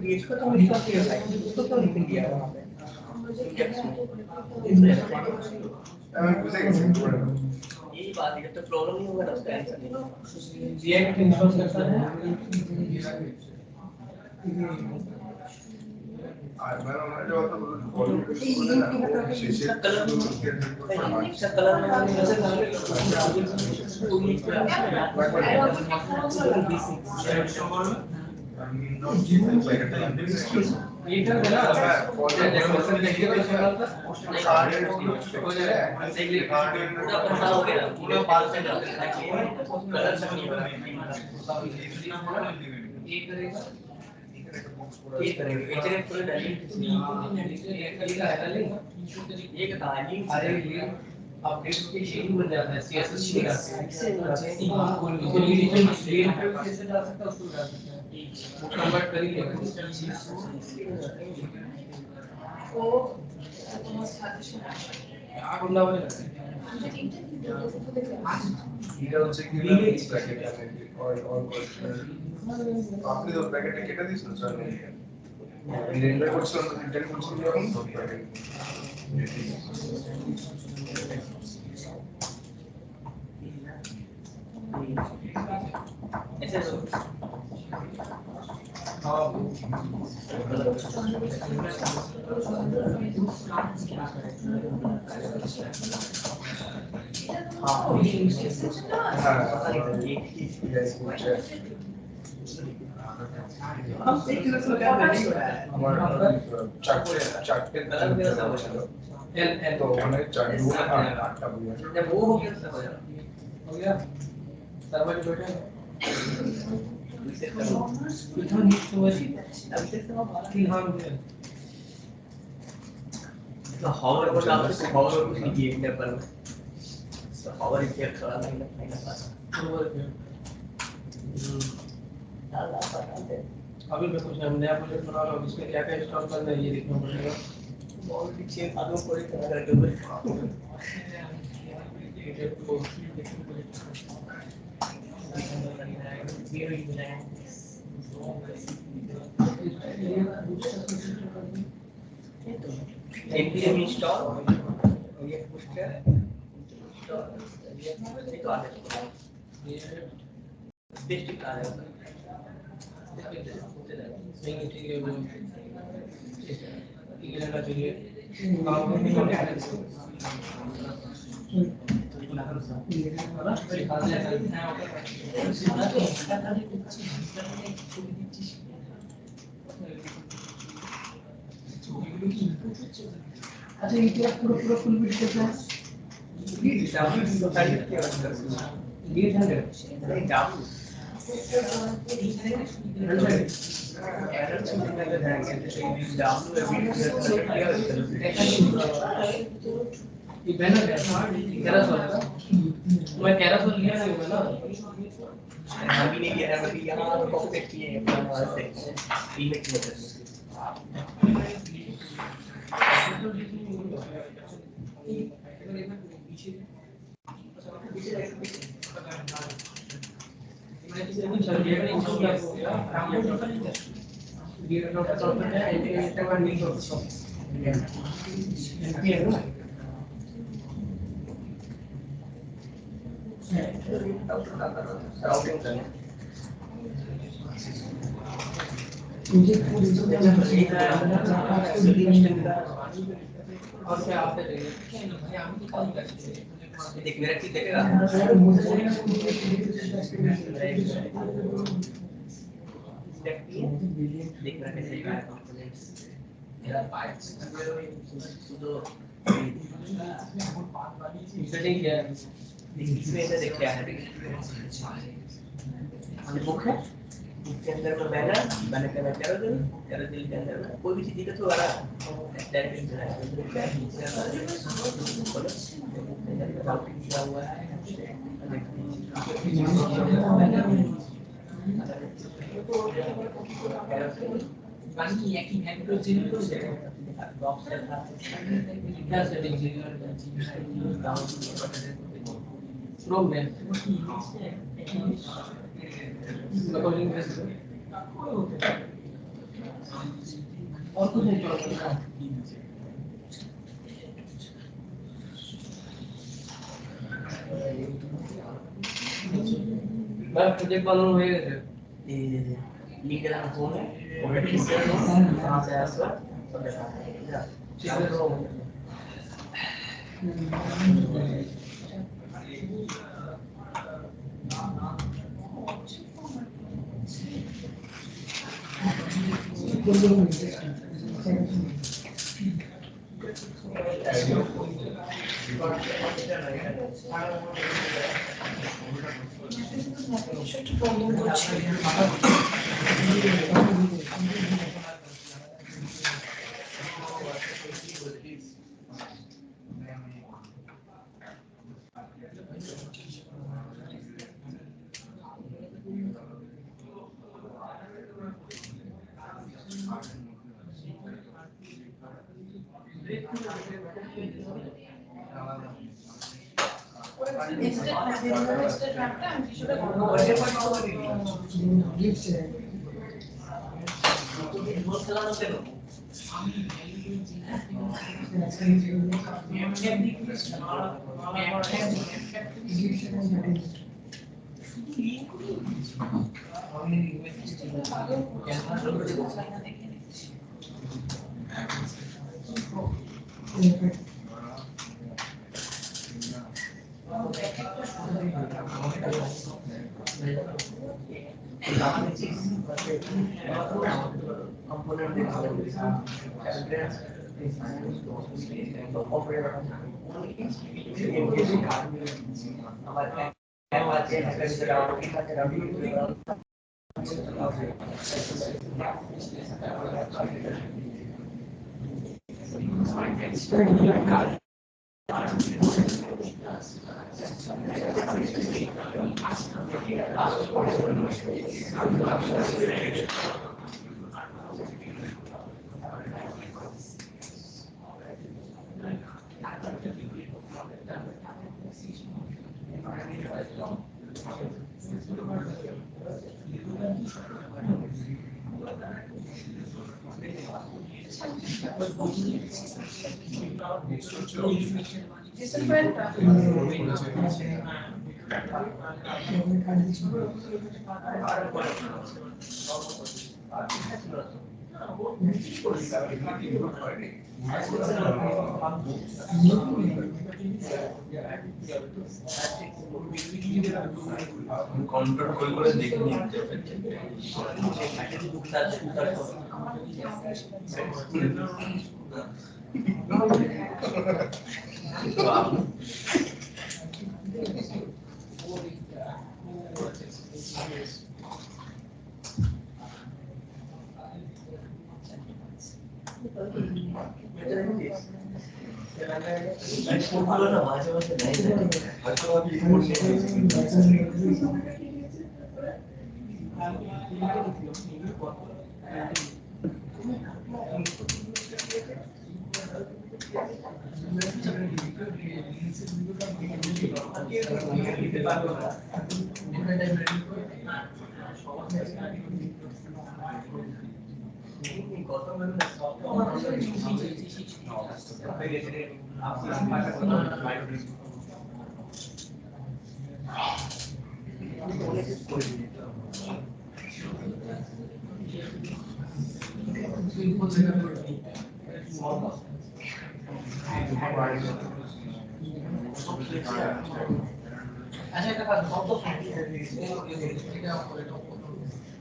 ये इसको तो लिखा दिया है उसको तो लिख दिया वहां पे আমি বুঝে গেছি করে নাও यही बात है जब तक प्रॉब्लम नहीं होगा ना उसका आंसर नहीं होगा रिएक्ट इंस्टॉल करता है আর মানে আমরা যত ফলো করে না শেষে इसका कलर में ये कर देना डेकोरेशन देखिए तो चैनल पर पूरा पता हो गया पूरा बात से कलर सब नहीं होगा ये करेगा ये करेंगे इतने पूरे डालेंगे ये कहा अरे ये अपडेट के शेड्यूल बन जाता है सीएसएस नहीं करते कैसे डाल सकता है उसको डाल सकता है वो कन्वर्ट कर ही लेगा ও তোমার সাথে সাথে आग उड़ना वाले लगता है এটা হচ্ছে কি ব্র্যাকেট আছে অল আপনি তো ব্র্যাকেটে কেটে দিয়েছেন স্যার রেন্ডার করছিলাম তো রিটার্ন করছিলাম যখন তো ব্র্যাকেট ऐसे हाँ হ্যাঁ पता नहीं था ये গাইস হচ্ছে हम एक किलो से क्या नहीं हो रहा है আমার চারটে ছিল एल एल তো ওখানে 4 2 8টা বই আছে जब वो हो गया तो हो जाएगा हो गया सर्वर पे बैठे रिसेट करो इधर नीचे वही अब से तो फिलहाल मुझे तो हाउ और कुछ आपसे हाउ और कुछ नहीं किए पेपर में पावर इफेक्ट थोड़ा नहीं लगता अभी मैं कुछ नया प्रोजेक्ट बना रहा हूँ इसमें क्या क्या इंस्टॉल करना है ये देखना पड़ेगा बहुत पीछे आगे कोई तरह करके हुए npm install ये booster install ये तो आगे बेसिक आ रहा है नहीं ठीक है वो ठीक रहना चाहिए काम नहीं करना है अच्छा ये क्या पूरा पूरा फुल बिट कैसा है ये था ये बैनर है कैरासोल मैं कैरासोल लिया नहीं हुआ ना अभी नहीं किया है अभी यहाँ कॉपी किए हैं अपना से इमेज राउटिंग करना मुझे पूरी और क्या आपसे देख मेरा की देखेगा देख मेरा कैसे का कंपोनेंट्स मेरा पार्ट्स तो सेटिंग क्या है इसमें ऐसा देख क्या है ये बुक है बुक के अंदर में बैनर बैनर के अंदर कैरोसेल के अंदर में कोई भी चीज दिखे तो आ रहा डायरेक्ट राउटिंग किया हुआ है बाकी एक ही है तो चेंज कर दे बॉक्स है क्या सेटिंग क्रोम में रिकॉर्डिंग और कुछ नहीं चलता मैं प्रोजेक्ट बनाने हुए थे लिंक का होम है और किस तरह कहां से आया सब देखा ठीक है It's very কন্ট্রোল করে দেখে নিন আচ্ছা, একটা কাজ কত এটা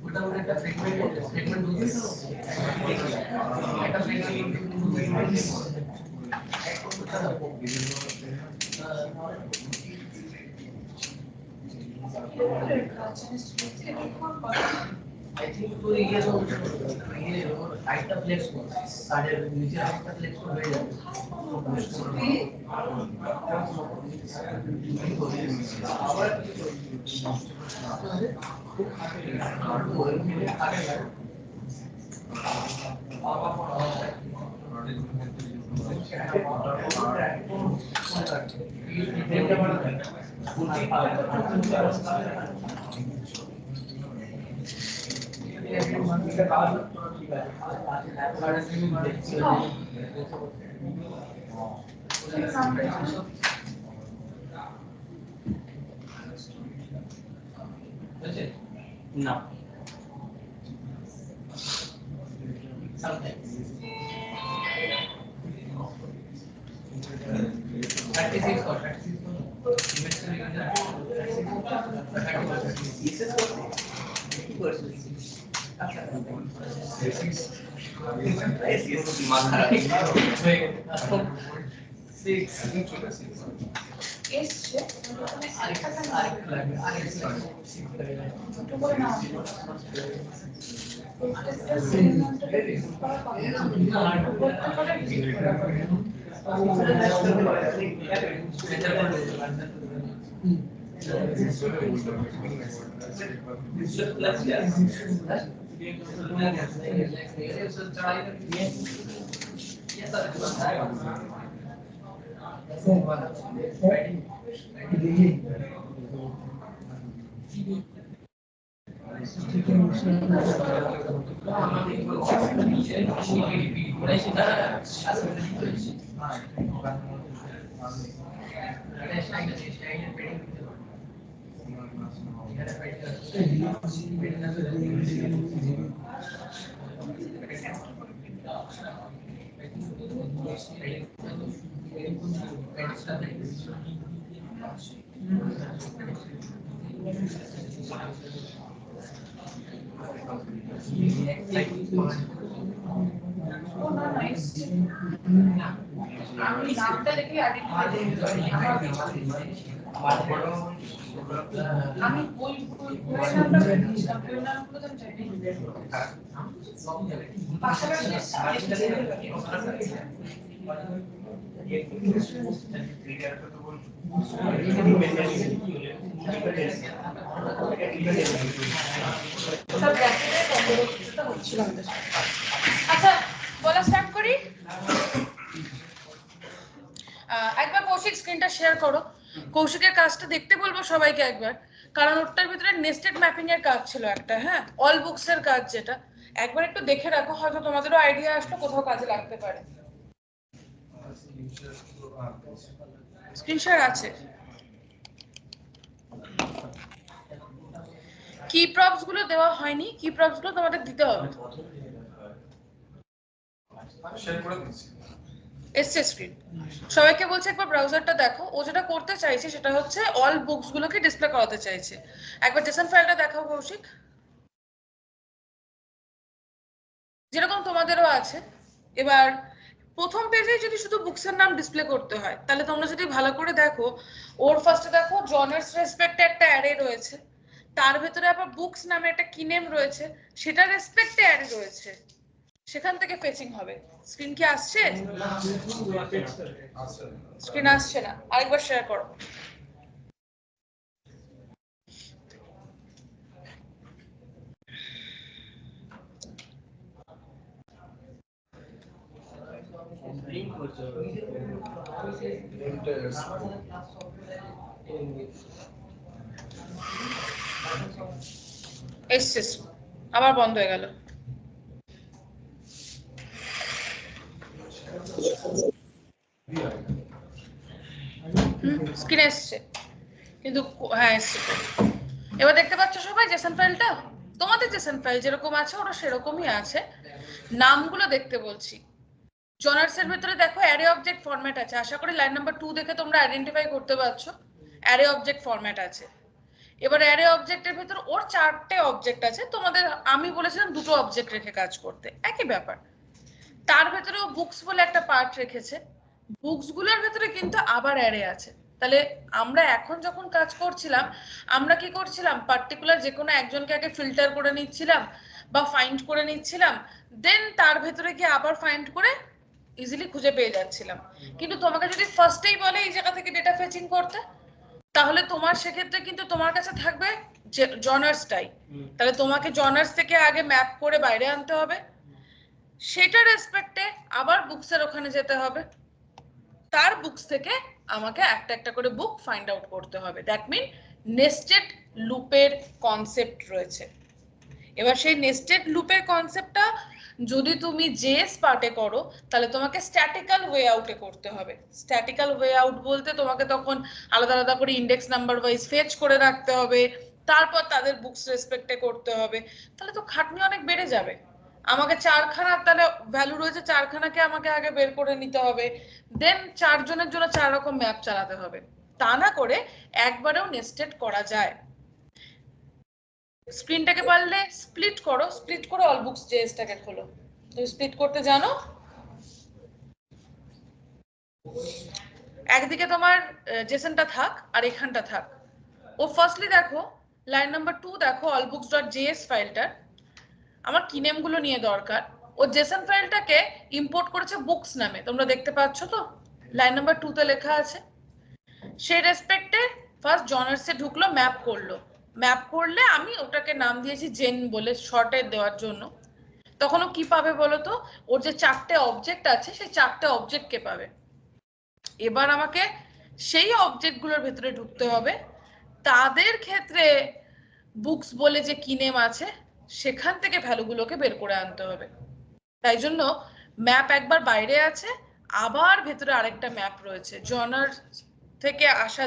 ওটা ওটা একটা ফ্রেগমেন্ট দুই একটা I think तो ये तो हाइट का फ्लेक्स को साढ़े नीचे हाइट का फ्लेक्स को भेज No. sometimes 36 or এসছে মানে আরেকটা ছোট করে না আমি নামটা দেখে আইডেন্টিফাই আমি ওই নামটা পেয়েছিলাম ওই নামগুলো তো জানি পাশাপাশি আচ্ছা বলা স্টার্ট করি। একবার কৌশিক স্ক্রিনটা শেয়ার করো। কৌশিকের কাজটা দেখতে বলবো সবাইকে একবার, কারণ ওটার ভিতরে নেস্টেড ম্যাপিং এর কাজ ছিল একটা, হ্যাঁ অল বুকস এর কাজ, যেটা একবার একটু দেখে রাখো, হয়তো তোমাদেরও আইডিয়া আসলো, কোথাও কাজে লাগতে পারে। স্ক্রিনশট আছে। কি প্রপস গুলো দেওয়া হয়নি, কি প্রপস গুলো তোমাদের দিতে হবে। শেয়ার করে দিচ্ছি। এসছে স্ক্রিন। সবাইকে বলছে একবার ব্রাউজারটা দেখো। ও যেটা করতে চাইছে সেটা হচ্ছে অল বুকস গুলোকে ডিসপ্লে করাতে চাইছে। একবার জেসন ফাইলটা দেখাও কৌশিক, যেরকম তোমাদেরও আছে। এবার প্রথম পেজে যদি শুধু বুকসের নাম ডিসপ্লে করতে হয়, তাহলে তোমরা যদি ভালো করে দেখো, ওর ফার্স্টে দেখো জনার্স রেসপেক্টে একটা অ্যারে রয়েছে, তার ভেতরে আবার বুকস নামে একটা কি নেম রয়েছে, সেটা রেসপেক্টে অ্যারে রয়েছে, সেখান থেকে ফেচিং হবে। স্ক্রিন কি আসছে? স্ক্রিন আসছে না, আরেকবার শেয়ার করো। এসছে, আবার বন্ধ হয়ে গেল। স্ক্রিন এসছে কিন্তু, হ্যাঁ এসছে। এবার দেখতে পাচ্ছ সবাই জেসন ফাইলটা? তোমাদের জেসন ফাইল যেরকম আছে ওরা সেরকমই আছে। নামগুলো দেখতে বলছি। জনার্স এর ভিতরে দেখো অ্যারে অবজেক্ট ফরম্যাট আছে। আশা করি লাইন নাম্বার 2 দেখে তোমরা আইডেন্টিফাই করতে পারছো অ্যারে অবজেক্ট ফরম্যাট আছে। এবার অ্যারে অবজেক্টের ভিতর ওর 4টে অবজেক্ট আছে। তোমাদের আমি বলেছিলাম 2টো অবজেক্ট রেখে কাজ করতে, একই ব্যাপার। তার ভেতরেও বুকস বলে একটা পার্ট রেখেছে। বুকস গুলোর ভেতরে কিন্তু আবার অ্যারে আছে। তাহলে আমরা এখন যখন কাজ করছিলাম, আমরা কি করছিলাম, পার্টিকুলার যে কোনো একজনকে আগে ফিল্টার করে নিচ্ছিলাম বা ফাইন্ড করে নিচ্ছিলাম, দেন তার ভেতরে গিয়ে আবার ফাইন্ড করে ইজিলি খুঁজে পেয়ে যাচ্ছিলাম। কিন্তু তোমাকে যদি ফার্স্টেই বলে এই জায়গা থেকে ডেটা ফেচিং করতে, তাহলে তোমার সেক্ষেত্রে কিন্তু তোমার কাছে থাকবে জনার্সটাই। তাহলে তোমাকে জনার্স থেকে আগে ম্যাপ করে বাইরে আনতে হবে, সেটা রেসপেক্টে আবার বুকসের ওখানে যেতে হবে, তার বুকস থেকে আমাকে একটা একটা করে বুক ফাইন্ড আউট করতে হবে। দ্যাট মিন নেস্টেড লুপের কনসেপ্ট রয়েছে। এবার সেই নেস্টেড লুপের কনসেপ্টটা যদি তুমি জেএস পার্টে করো, তাহলে তোমাকে স্ট্যাটিক্যাল ওয়ে আউটে করতে হবে। স্ট্যাটিক্যাল ওয়ে আউট বলতে তোমাকে তখন আলাদা আলাদা করে ইন্ডেক্স নাম্বার ওয়াইজ ফেচ করে রাখতে হবে, তারপর তাদের বুকস রেসপেক্টে করতে হবে। তাহলে তো খাটনি অনেক বেড়ে যাবে। আমাকে 4খানার তাহলে ভ্যালু রয়েছে, 4খানাকে আমাকে আগে বের করে নিতে হবে, দেন 4 জনের জন্য 4 রকম ম্যাপ চালাতে হবে। তা না করে একবারেও নেস্টেড করা যায়। স্ক্রিনটাকে পারলে স্প্লিট করো, স্প্লিট করে অল বুকস জেএসটাকে খোলো। তুমি স্প্লিট করতে জানো? একদিকে তোমার জেসনটা থাক আর এখানটা থাক। ও ফার্স্টলি দেখো লাইন নাম্বার 2 দেখো allbooks.js ফাইলটা আমার কি নেম গুলো নিয়ে দরকার। ও জেসন ফাইলটাকে ইম্পোর্ট করেছে বুকস নামে, তোমরা দেখতে পাচ্ছ তো লাইন নাম্বার 2 তে লেখা আছে। সেই রেসপেক্টে ফার্স্ট জনার্সে ঢুকলো, ম্যাপ করলো। ম্যাপ করলে আমি ওটাকে নাম দিয়েছি জেন বলে শর্টে দেওয়ার জন্য। তখন ও কি পাবে বলো তো, ওর যে 4টে অবজেক্ট আছে সেই 4টে অবজেক্টকে পাবে। এবার আমাকে সেই অবজেক্ট গুলোর ভেতরে ঢুকতে হবে, তাদের ক্ষেত্রে বুকস বলে যে কি নেম আছে সেখান থেকে ভ্যালুগুলোকে বের করে আনতে হবে। তাই জন্য ম্যাপ একবার বাইরে আছে, আবার ভেতরে আরেকটা ম্যাপ রয়েছে। জনার থেকে আসা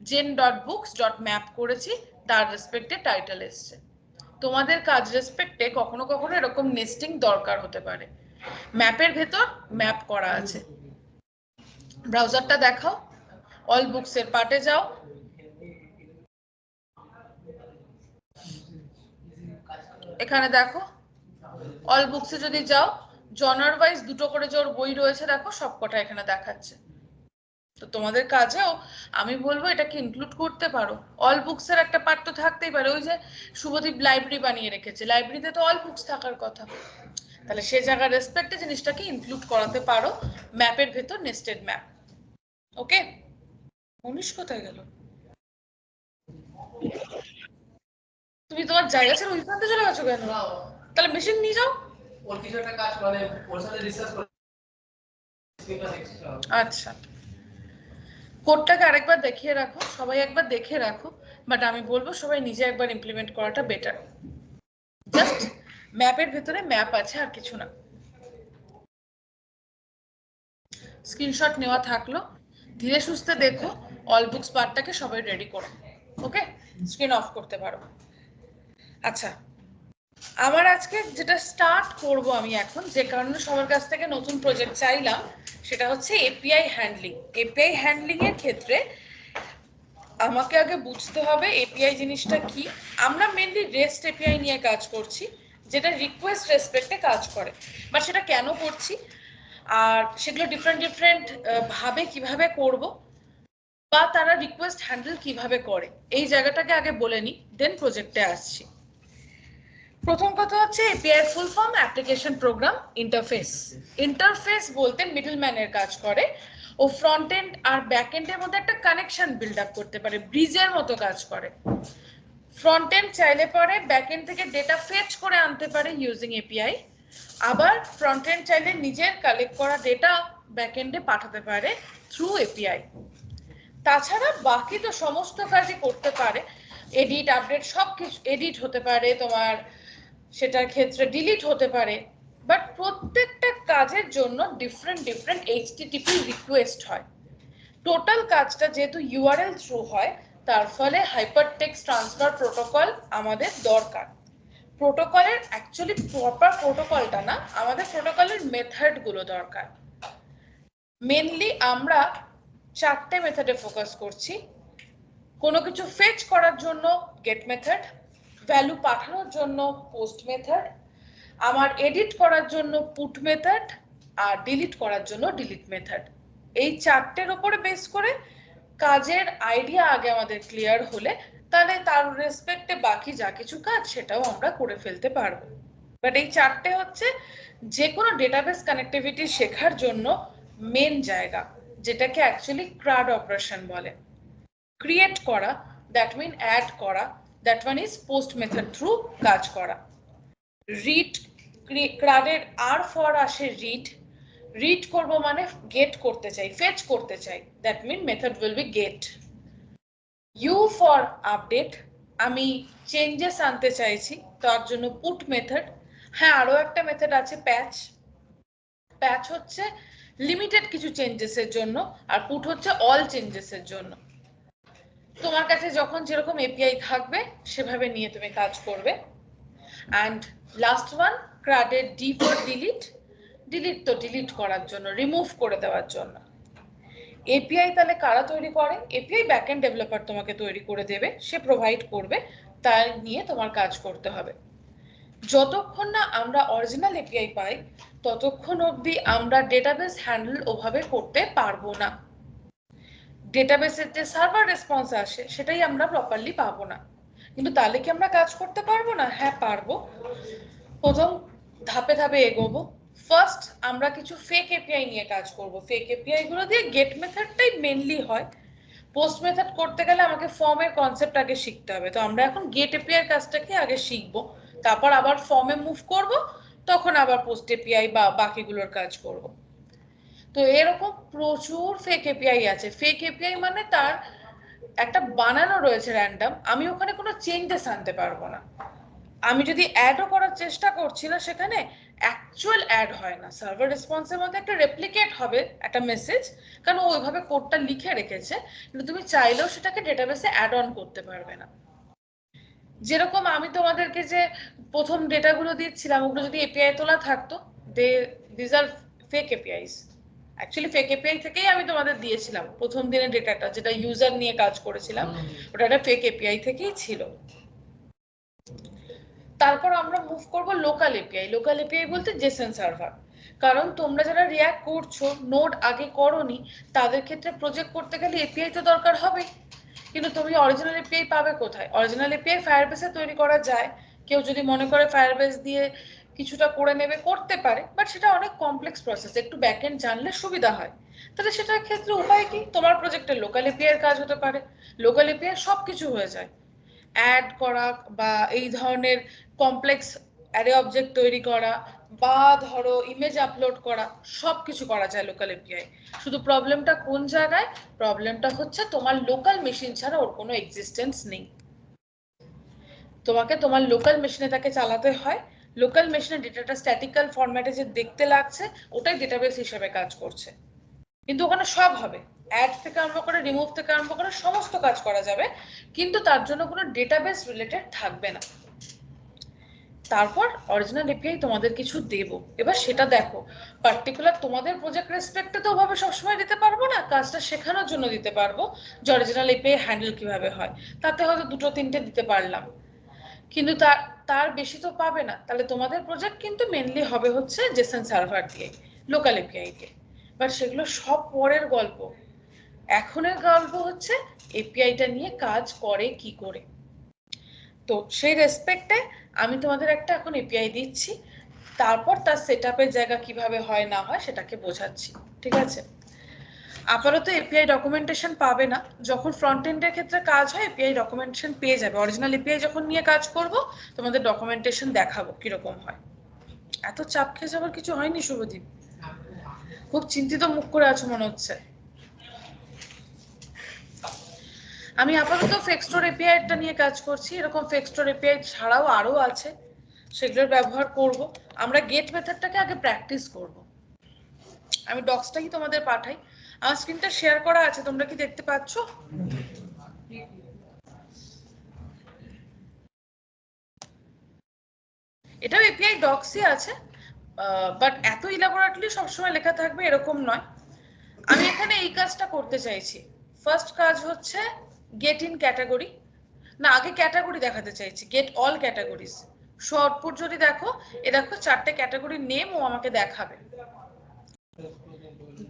gen.books.map করেছি, তার রেসপেক্টে টাইটেল এসছে। তোমাদের কাজ রেসপেক্টে কখনো কখনো এরকম নেস্টিং দরকার হতে পারে। ম্যাপের ভেতর ম্যাপ করা আছে। ব্রাউজারটা দেখাও, অল বুকস এর পার্টে যাও। এখানে দেখো অল বুকসে যদি যাও, জনার ওয়াইজ 2টো করে যে ওর বই রয়েছে দেখো সবকটা এখানে দেখাচ্ছে। তো তোমাদের কাজেও আমি বলবো এটাকে ইনক্লুড করতে পারো। অল বুকস এর একটা পার্ট তো থাকতেই পারে। ওই যে শুভদীপ লাইব্রেরি বানিয়ে রেখেছে, লাইব্রেরিতে তো অল বুকস থাকার কথা। তাহলে সে জায়গার রেসপেক্টে জিনিসটাকে ইনক্লুড করাতে পারো ম্যাপের ভেতর নেস্টেড ম্যাপ। ওকে, মনীষ কোথায় গেল? তুমি তোমার জায়গা ছেড়ে ওই প্রান্তে চলে গেছো কেন? তাহলে মেশিন নিয়ে যাও। ওর কিছু একটা কাজ মানে ওর সাথে রিসার্চ করে। আচ্ছা, কোডটাকে আরেকবার দেখিয়ে রাখো, সবাই একবার দেখে রাখো, বাট আমি বলবো সবাই নিজে একবার ইমপ্লিমেন্ট করাটা বেটার। জাস্ট ম্যাপের ভেতরে ম্যাপ আছে, আর কিছু না। স্ক্রিনশট নেওয়া থাকলো, ধীরে সুস্থে দেখো, অল বুকস পার্টটাকে সবাই রেডি করো। ওকে, স্ক্রিন অফ করতে পারো। আচ্ছা, আমার আজকে যেটা স্টার্ট করব আমি এখন, যে কারণে সবার কাছ থেকে নতুন প্রজেক্ট চাইলাম, সেটা হচ্ছে এপিআই হ্যান্ডলিং। এপিআই হ্যান্ডলিং এর ক্ষেত্রে আমাকে আগে বুঝতে হবে এপিআই জিনিসটা কি। আমরা মেনলি রেস্ট এপিআই নিয়ে কাজ করছি, যেটা রিকোয়েস্ট রেসপেক্টে কাজ করে। বাট সেটা কেন করছি, আর সেগুলো ডিফারেন্ট ভাবে কিভাবে করব, বা তারা রিকোয়েস্ট হ্যান্ডেল কিভাবে করে, এই জায়গাটাকে আগে বলে নিই, দেন প্রজেক্টে আসছি। প্রথম কথা হচ্ছে এপিআই এর full form application program interface. Interface বলতে মিডলম্যানের কাজ করে, ও ফ্রন্ট এন্ড আর ব্যাক এন্ডের মধ্যে একটা কানেকশন বিল্ড আপ করতে পারে, ব্রিজের মতো কাজ করে। ফ্রন্ট এন্ড চাইলে পরে ব্যাক এন্ড থেকে ডেটা ফেচ করে আনতে পারে ইউজিং এপিআই, আবার ফ্রন্ট এন্ড চাইলে নিজের কালেক্ট করা ডেটা ব্যাক এন্ডে পাঠাতে পারে থ্রু এপিআই। তাছাড়া বাকি তো সমস্ত কাজই করতে পারে, এডিট আপডেট সব কিছু, এডিট হতে পারে তোমার, সেটার ক্ষেত্রে ডিলিট হতে পারে, বাট প্রত্যেকটা কাজের জন্য ডিফারেন্ট এইচটিটিপি রিকোয়েস্ট হয়। টোটাল কাজটা যেহেতু ইউআরএল থ্রু হয়, তার ফলে হাইপারটেক্সট ট্রান্সফার প্রোটোকল আমাদের দরকার। প্রোটোকলের অ্যাকচুয়ালি প্রপার প্রোটোকলটা না, আমাদের প্রোটোকলের মেথড গুলো দরকার। মেনলি আমরা 4টে মেথডে ফোকাস করছি। কোনো কিছু ফেচ করার জন্য গেট মেথড, ভ্যালু পাঠানোর জন্য পোস্ট মেথড, আমার এডিট করার জন্য পুট মেথড, আর ডিলিট করার জন্য ডিলিট মেথড। এই 4টের উপরে বেস করে কাজের আইডিয়া আগে আমাদের ক্লিয়ার হলে, তাহলে তার রেসপেক্টে বাকি যা কিছু কাজ সেটাও আমরা করে ফেলতে পারবো। বাট এই 4টে হচ্ছে যে কোনো ডেটাবেস কানেক্টিভিটি শেখার জন্য মেন জায়গা, যেটাকে অ্যাকচুয়ালি ক্রাড অপারেশন বলে। ক্রিয়েট করা, দ্যাট মিন অ্যাড করা, that one is post method through কাজ করা। রিড, ক্রাডের আর ফর আসে রিড, রিড করব মানে গেট করতে চাই, ফেচ করতে চাই, that mean method will be get. U for update, আমি চেঞ্জেস আনতে চাইছি, তার জন্য পুট মেথড। হ্যাঁ, আরো একটা মেথড আছে প্যাচ। প্যাচ হচ্ছে লিমিটেড কিছু চেঞ্জেসের জন্য, আর পুট হচ্ছে অল চেঞ্জেসের জন্য। তোমার কাছে যখন যেরকম এপিআই থাকবে সেভাবে নিয়ে তুমি কাজ করবে। অ্যান্ড লাস্ট ওয়ান, ক্রাডের ডি ফর ডিলিট, ডিলিট তো ডিলিট করার জন্য, রিমুভ করে দেওয়ার জন্য। এপিআই তাহলে কারা তৈরি করে? এপিআই ব্যাকএন্ড ডেভেলপার তোমাকে তৈরি করে দেবে, সে প্রোভাইড করবে, তার নিয়ে তোমার কাজ করতে হবে। যতক্ষণ না আমরা অরিজিনাল এপিআই পাই, ততক্ষণ অবধি আমরা ডেটাবেস হ্যান্ডেল ওভাবে করতে পারবো না। ডেটাবেসের যে সার্ভার রেসপন্স আসে সেটাই আমরা প্রপারলি পাবো না। কিন্তু তাহলে কি আমরা কাজ করতে পারবো না? হ্যাঁ পারবো। প্রথম ধাপে ধাপে এগোবো। ফার্স্ট আমরা কিছু ফেক এপিআই নিয়ে কাজ করব। ফেক এপিআই গুলো দিয়ে গেট মেথডটাই মেনলি হয়। পোস্ট মেথড করতে গেলে আমাকে ফর্মের কনসেপ্ট আগে শিখতে হবে, তো আমরা এখন গেট এপিআই এর কাজটাকে আগে শিখবো, তারপর আবার ফর্মে মুভ করব, তখন আবার পোস্ট এপিআই বা বাকিগুলোর কাজ করব। তো এরকম প্রচুর ফেক এপিআই আছে। ফেক এপিআই মানে তার একটা বানানো রয়েছে র্যান্ডম, আমি ওখানে কোনো চেঞ্জেস আনতে পারবো না। আমি যদি অ্যাডও করার চেষ্টা করছি না, সেখানে অ্যাকচুয়াল অ্যাড হয় না। সার্ভার রেসপন্সের মধ্যে একটা রেপ্লিকেট হবে একটা মেসেজ, কারণ ওইভাবে কোডটা লিখে রেখেছে, কিন্তু তুমি চাইলেও সেটাকে ডেটাবেসে অ্যাড অন করতে পারবে না। যেরকম আমি তোমাদেরকে যে প্রথম ডেটাগুলো দিচ্ছিলাম, ওগুলো যদি এপিআই তোলা থাকতো, this are fake APIs. Actually fake API থেকেই আমি তোমাদের দিয়েছিলাম প্রথম দিনের ডেটাটা, যেটা ইউজার নিয়ে কাজ করেছিলাম, ওটা একটা ফেক এপিআই থেকেই ছিল। তারপর আমরা মুভ করব লোকাল এপিআই। লোকাল এপিআই বলতে জেসন সার্ভার। কারণ তোমরা যারা রিঅ্যাক্ট করছো, নোড আগে করোনি, তাদের ক্ষেত্রে প্রজেক্ট করতে গেলে এপিআই তো দরকার হবে। কিন্তু তুমি অরিজিনাল এপিআই পাবে কোথায়? অরিজিনাল এপিআই ফায়ারবেসে তৈরি করা যায়। কেউ যদি মনে করে ফায়ারবেস দিয়ে কিছুটা করে নেবে, করতে পারে, বাট সেটা অনেক কমপ্লেক্স প্রসেস, একটু ব্যাকএন্ড জানলে সুবিধা হয়। তাহলে সেটার ক্ষেত্রে উপায় কি, তোমার প্রজেক্টে লোকাল এপিআই এর কাজ হতে পারে। লোকাল এপিআই সবকিছু হয়ে যায়, অ্যাড করা বা এই ধরনের কমপ্লেক্স অ্যারে অবজেক্ট তৈরি করা বা ধরো ইমেজ আপলোড করা, সবকিছু করা যায় লোকাল এপিআই। শুধু প্রবলেমটা কোন জায়গায়, প্রবলেমটা হচ্ছে তোমার লোকাল মেশিন ছাড়া ওর কোনো এক্সিস্টেন্স নেই। তোমাকে তোমার লোকাল মেশিনে তাকে চালাতে হয়, লোকাল মেশিনে ডেটাটা স্ট্যাটিক্যাল ফরম্যাটে যে দেখতে লাগছে ওটাই ডেটাবেস হিসেবে কাজ করছে। কিন্তু ওখানে সব হবে, অ্যাড থেকে আরম্ভ করে রিমুভ থেকে আরম্ভ করে সমস্ত কাজ করা যাবে, কিন্তু তার জন্য কোনো ডেটাবেস রিলেটেড থাকবে না। তারপর অরিজিনাল এপিআই তোমাদের কিছু দেব, এবার সেটা দেখো পার্টিকুলার তোমাদের প্রজেক্ট রেসপেক্টে তো ওভাবে সবসময় দিতে পারবো না, কাজটা শেখানোর জন্য দিতে পারবো যে অরিজিনাল এপিআই হ্যান্ডেল কিভাবে হয়, তাতে হয়তো 2-3টে দিতে পারলাম, কিন্তু তার বেশি তো পাবে না। তাহলে তোমাদের প্রজেক্ট কিন্তু মেনলি হবে হচ্ছে জেসন সার্ভার দিয়ে, লোকাল এপিআই দিয়ে, বাট সেগুলো সব পরের গল্প। এখনের গল্প হচ্ছে এপিআইটা নিয়ে কাজ করে কি করে। তো সেই রেসপেক্টে আমি তোমাদের একটা এখন এপিআই দিচ্ছি, তারপর তার সেটআপের জায়গা কিভাবে হয় না হয় সেটাকে বোঝাচ্ছি, ঠিক আছে? আপাতত এপিআই ডকুমেন্টেশন পাবে না, যখন ফ্রন্ট এন্ডের ক্ষেত্রে কাজ হয় এপিআই ডকুমেন্টেশন পেয়ে যাবে। অরিজিনাল এপিআই যখন নিয়ে কাজ করব তোমাদের ডকুমেন্টেশন দেখাবো কিরকম হয়। এত চাপ খেয়ে যাবার কিছু হয়নি শুভদীপ? খুব চিন্তিত মুখ করে আছো মনে হচ্ছে। আমি আপাতত ফেক্সটোর এপিআইটা নিয়ে কাজ করছি, এরকম ফেক্সটোর এপিআই ছাড়াও আরো আছে, সেগুলোর ব্যবহার করব। আমরা গেট মেথডটাকে আগে প্র্যাকটিস করব। আমি ডক্সটাই তোমাদের পাঠাই, আমার স্ক্রিনটা শেয়ার করা আছে, তোমরা কি দেখতে পাচ্ছ? এটাও এপিআই ডক্সই আছে, বাট এত ইলাবোরেটলি সবসময় লেখা থাকবে এরকম নয়। আমি এখানে এই কাজটা করতে চাইছি। ফার্স্ট কাজ হচ্ছে গেট ইন ক্যাটাগরি, না আগে ক্যাটাগরি দেখাতে চাইছি, gate all categories. Show output যদি দেখো, এ দেখো 4টে ক্যাটাগরি নেম ও আমাকে দেখাবে।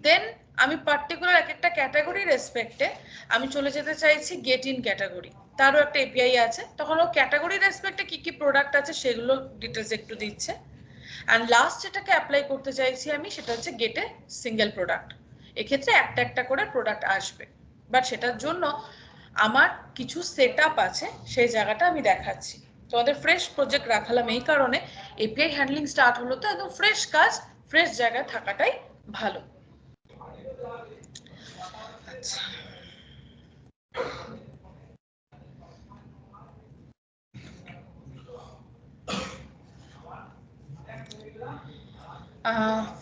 দেন আমি পার্টিকুলার এক একটা ক্যাটাগরি রেসপেক্টে আমি চলে যেতে চাইছি গেট ইন ক্যাটাগরি, তারও একটা এপিআই আছে, তখন ও ক্যাটাগরি রেসপেক্টে কি কি প্রোডাক্ট আছে সেগুলো ডিটেলস একটু দিচ্ছে। অ্যান্ড লাস্ট যেটাকে অ্যাপ্লাই করতে চাইছি আমি, সেটা হচ্ছে গেটে সিঙ্গেল প্রোডাক্ট। এক্ষেত্রে একটা একটা করে প্রোডাক্ট আসবে, বাট সেটার জন্য আমার কিছু সেটআপ আছে, সেই জায়গাটা আমি দেখাচ্ছি। তোমাদের ফ্রেশ প্রজেক্ট রাখালাম এই কারণে, এপিআই হ্যান্ডলিং স্টার্ট হলো তো একদম ফ্রেশ কাজ, ফ্রেশ জায়গায় থাকাটাই ভালো। আচ্ছা,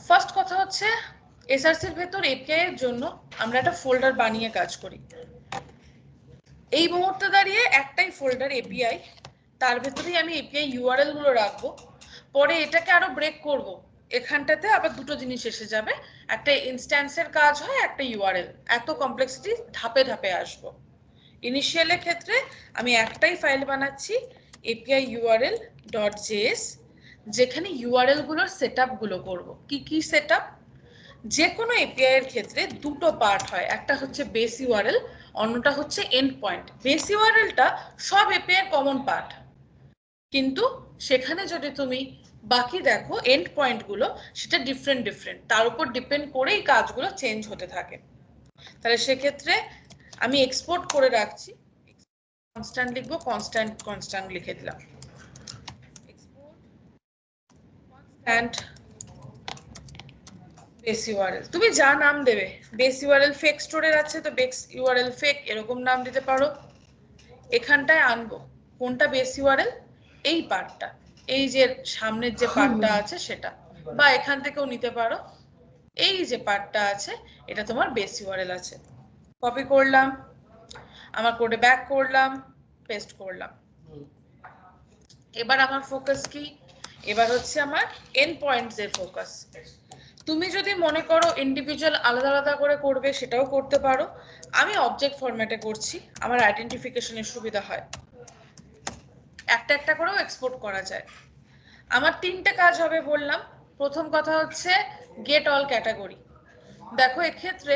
ফার্স্ট কথা হচ্ছে এসআরসির ভেতর এপিআই এর জন্য আমরা একটা ফোল্ডার বানিয়ে কাজ করি। এই মুহূর্তে দাঁড়িয়ে একটাই ফোল্ডার এপিআই, তার ভেতরেই আমি এপিআই ইউআরএল গুলো রাখবো। পরে এটাকে আরো ব্রেক করব, এখানটাতে আবার দুটো জিনিস এসে যাবে, একটা ইনস্ট্যান্সের কাজ হয়, একটা ইউআরএল। এত কমপ্লেক্সিটি ধাপে ধাপে আসবো। ইনিশিয়ালের ক্ষেত্রে আমি একটাই ফাইল বানাচ্ছি এপিআই ইউআরএল ডট জেএস, যেখানে ইউআরএল গুলোর সেটআপ গুলো করব। কি কি সেটআপ? যে কোনো এপিআই এর ক্ষেত্রে দুটো পার্ট হয়, একটা হচ্ছে বেস ইউআরএল, অন্যটা হচ্ছে এন্ড পয়েন্ট। বেস ইউআরএলটা সব এপিআই এর কমন পার্ট, কিন্তু সেখানে যদি তুমি বাকি দেখো এন্ড পয়েন্ট গুলো, সেটা ডিফারেন্ট, তার উপর ডিপেন্ড করেই কাজগুলো চেঞ্জ হতে থাকে। তাহলে সেক্ষেত্রে আমি এক্সপোর্ট করে রাখছি, কনস্ট্যান্ট লিখবো, কনস্ট্যান্ট লিখে দিলাম, এক্সপোর্ট কনস্ট্যান্ট বেস ইউআরএল। তুমি যা নাম দেবে, বেস ইউআরএল ফেক স্টোরের আছে তো বেস ইউআরএল ফেক এরকম নাম দিতে পারো। এখানটায় আনবো কোনটা বেস ইউআরএল, এই পার্টটা, এই যে সামনের যে পার্টটা আছে সেটা, বা এখান থেকেও নিতে পারো। এই যে পার্টটা আছে এটা তোমার বেস ইউআরএল আছে। কপি করলাম, আমার কোডে ব্যাক করলাম, পেস্ট করলাম। এবার আমার ফোকাস কি? এবার হচ্ছে আমার এন্ড পয়েন্টস এর ফোকাস। তুমি যদি মনে করো ইন্ডিভিজুয়াল আলাদা আলাদা করে করবে, সেটাও করতে পারো। আমি অবজেক্ট ফরম্যাটে করছি, আমার আইডেন্টিফিকেশনের সুবিধা হয়, একটা একটা করেও এক্সপোর্ট করা যায়। আমার 3টে কাজ হবে বললাম। প্রথম কথা হচ্ছে গেট অল ক্যাটাগরি। দেখো এক্ষেত্রে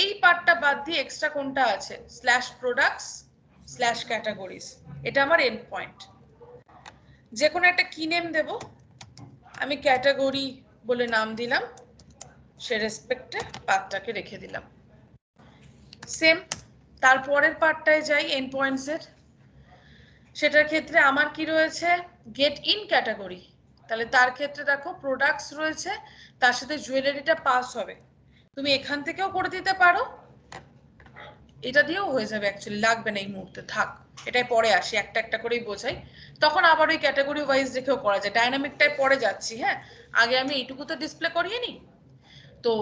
এই পার্টটা বাদ দিয়ে এক্সট্রা কোনটা আছে, স্ল্যাশ প্রোডাক্টস স্ল্যাশ ক্যাটাগরিজ, এটা আমার এন্ড পয়েন্ট। যে কোনো একটা কি নেম দেব, আমি ক্যাটাগরি বলে নাম দিলাম, সে রেসপেক্টে পাথটাকে রেখে দিলাম। সেম তারপরের পার্টটায় যাই এন্ড পয়েন্টসের, সেটার ক্ষেত্রে আমার কি রয়েছে, গেট ইন ক্যাটাগরি। তাহলে তার ক্ষেত্রে দেখো প্রোডাক্টস রয়েছে, তার সাথে জুয়েলারিটা পাস হবে। তুমি এখান থেকেও করে দিতে পারো, এটা দিয়েও হয়ে যাবে, অ্যাকচুয়ালি লাগবে না এই মুহূর্তে, থাক এটাই পরে আসি, একটা একটা করেই বোঝাই, তখন আবার ওই ক্যাটাগরি ওয়াইজ রেখেও করা যায়। ডাইনামিকটাই পরে যাচ্ছি, হ্যাঁ আগে আমি এইটুকু তো ডিসপ্লে করিয়ে নিই। তো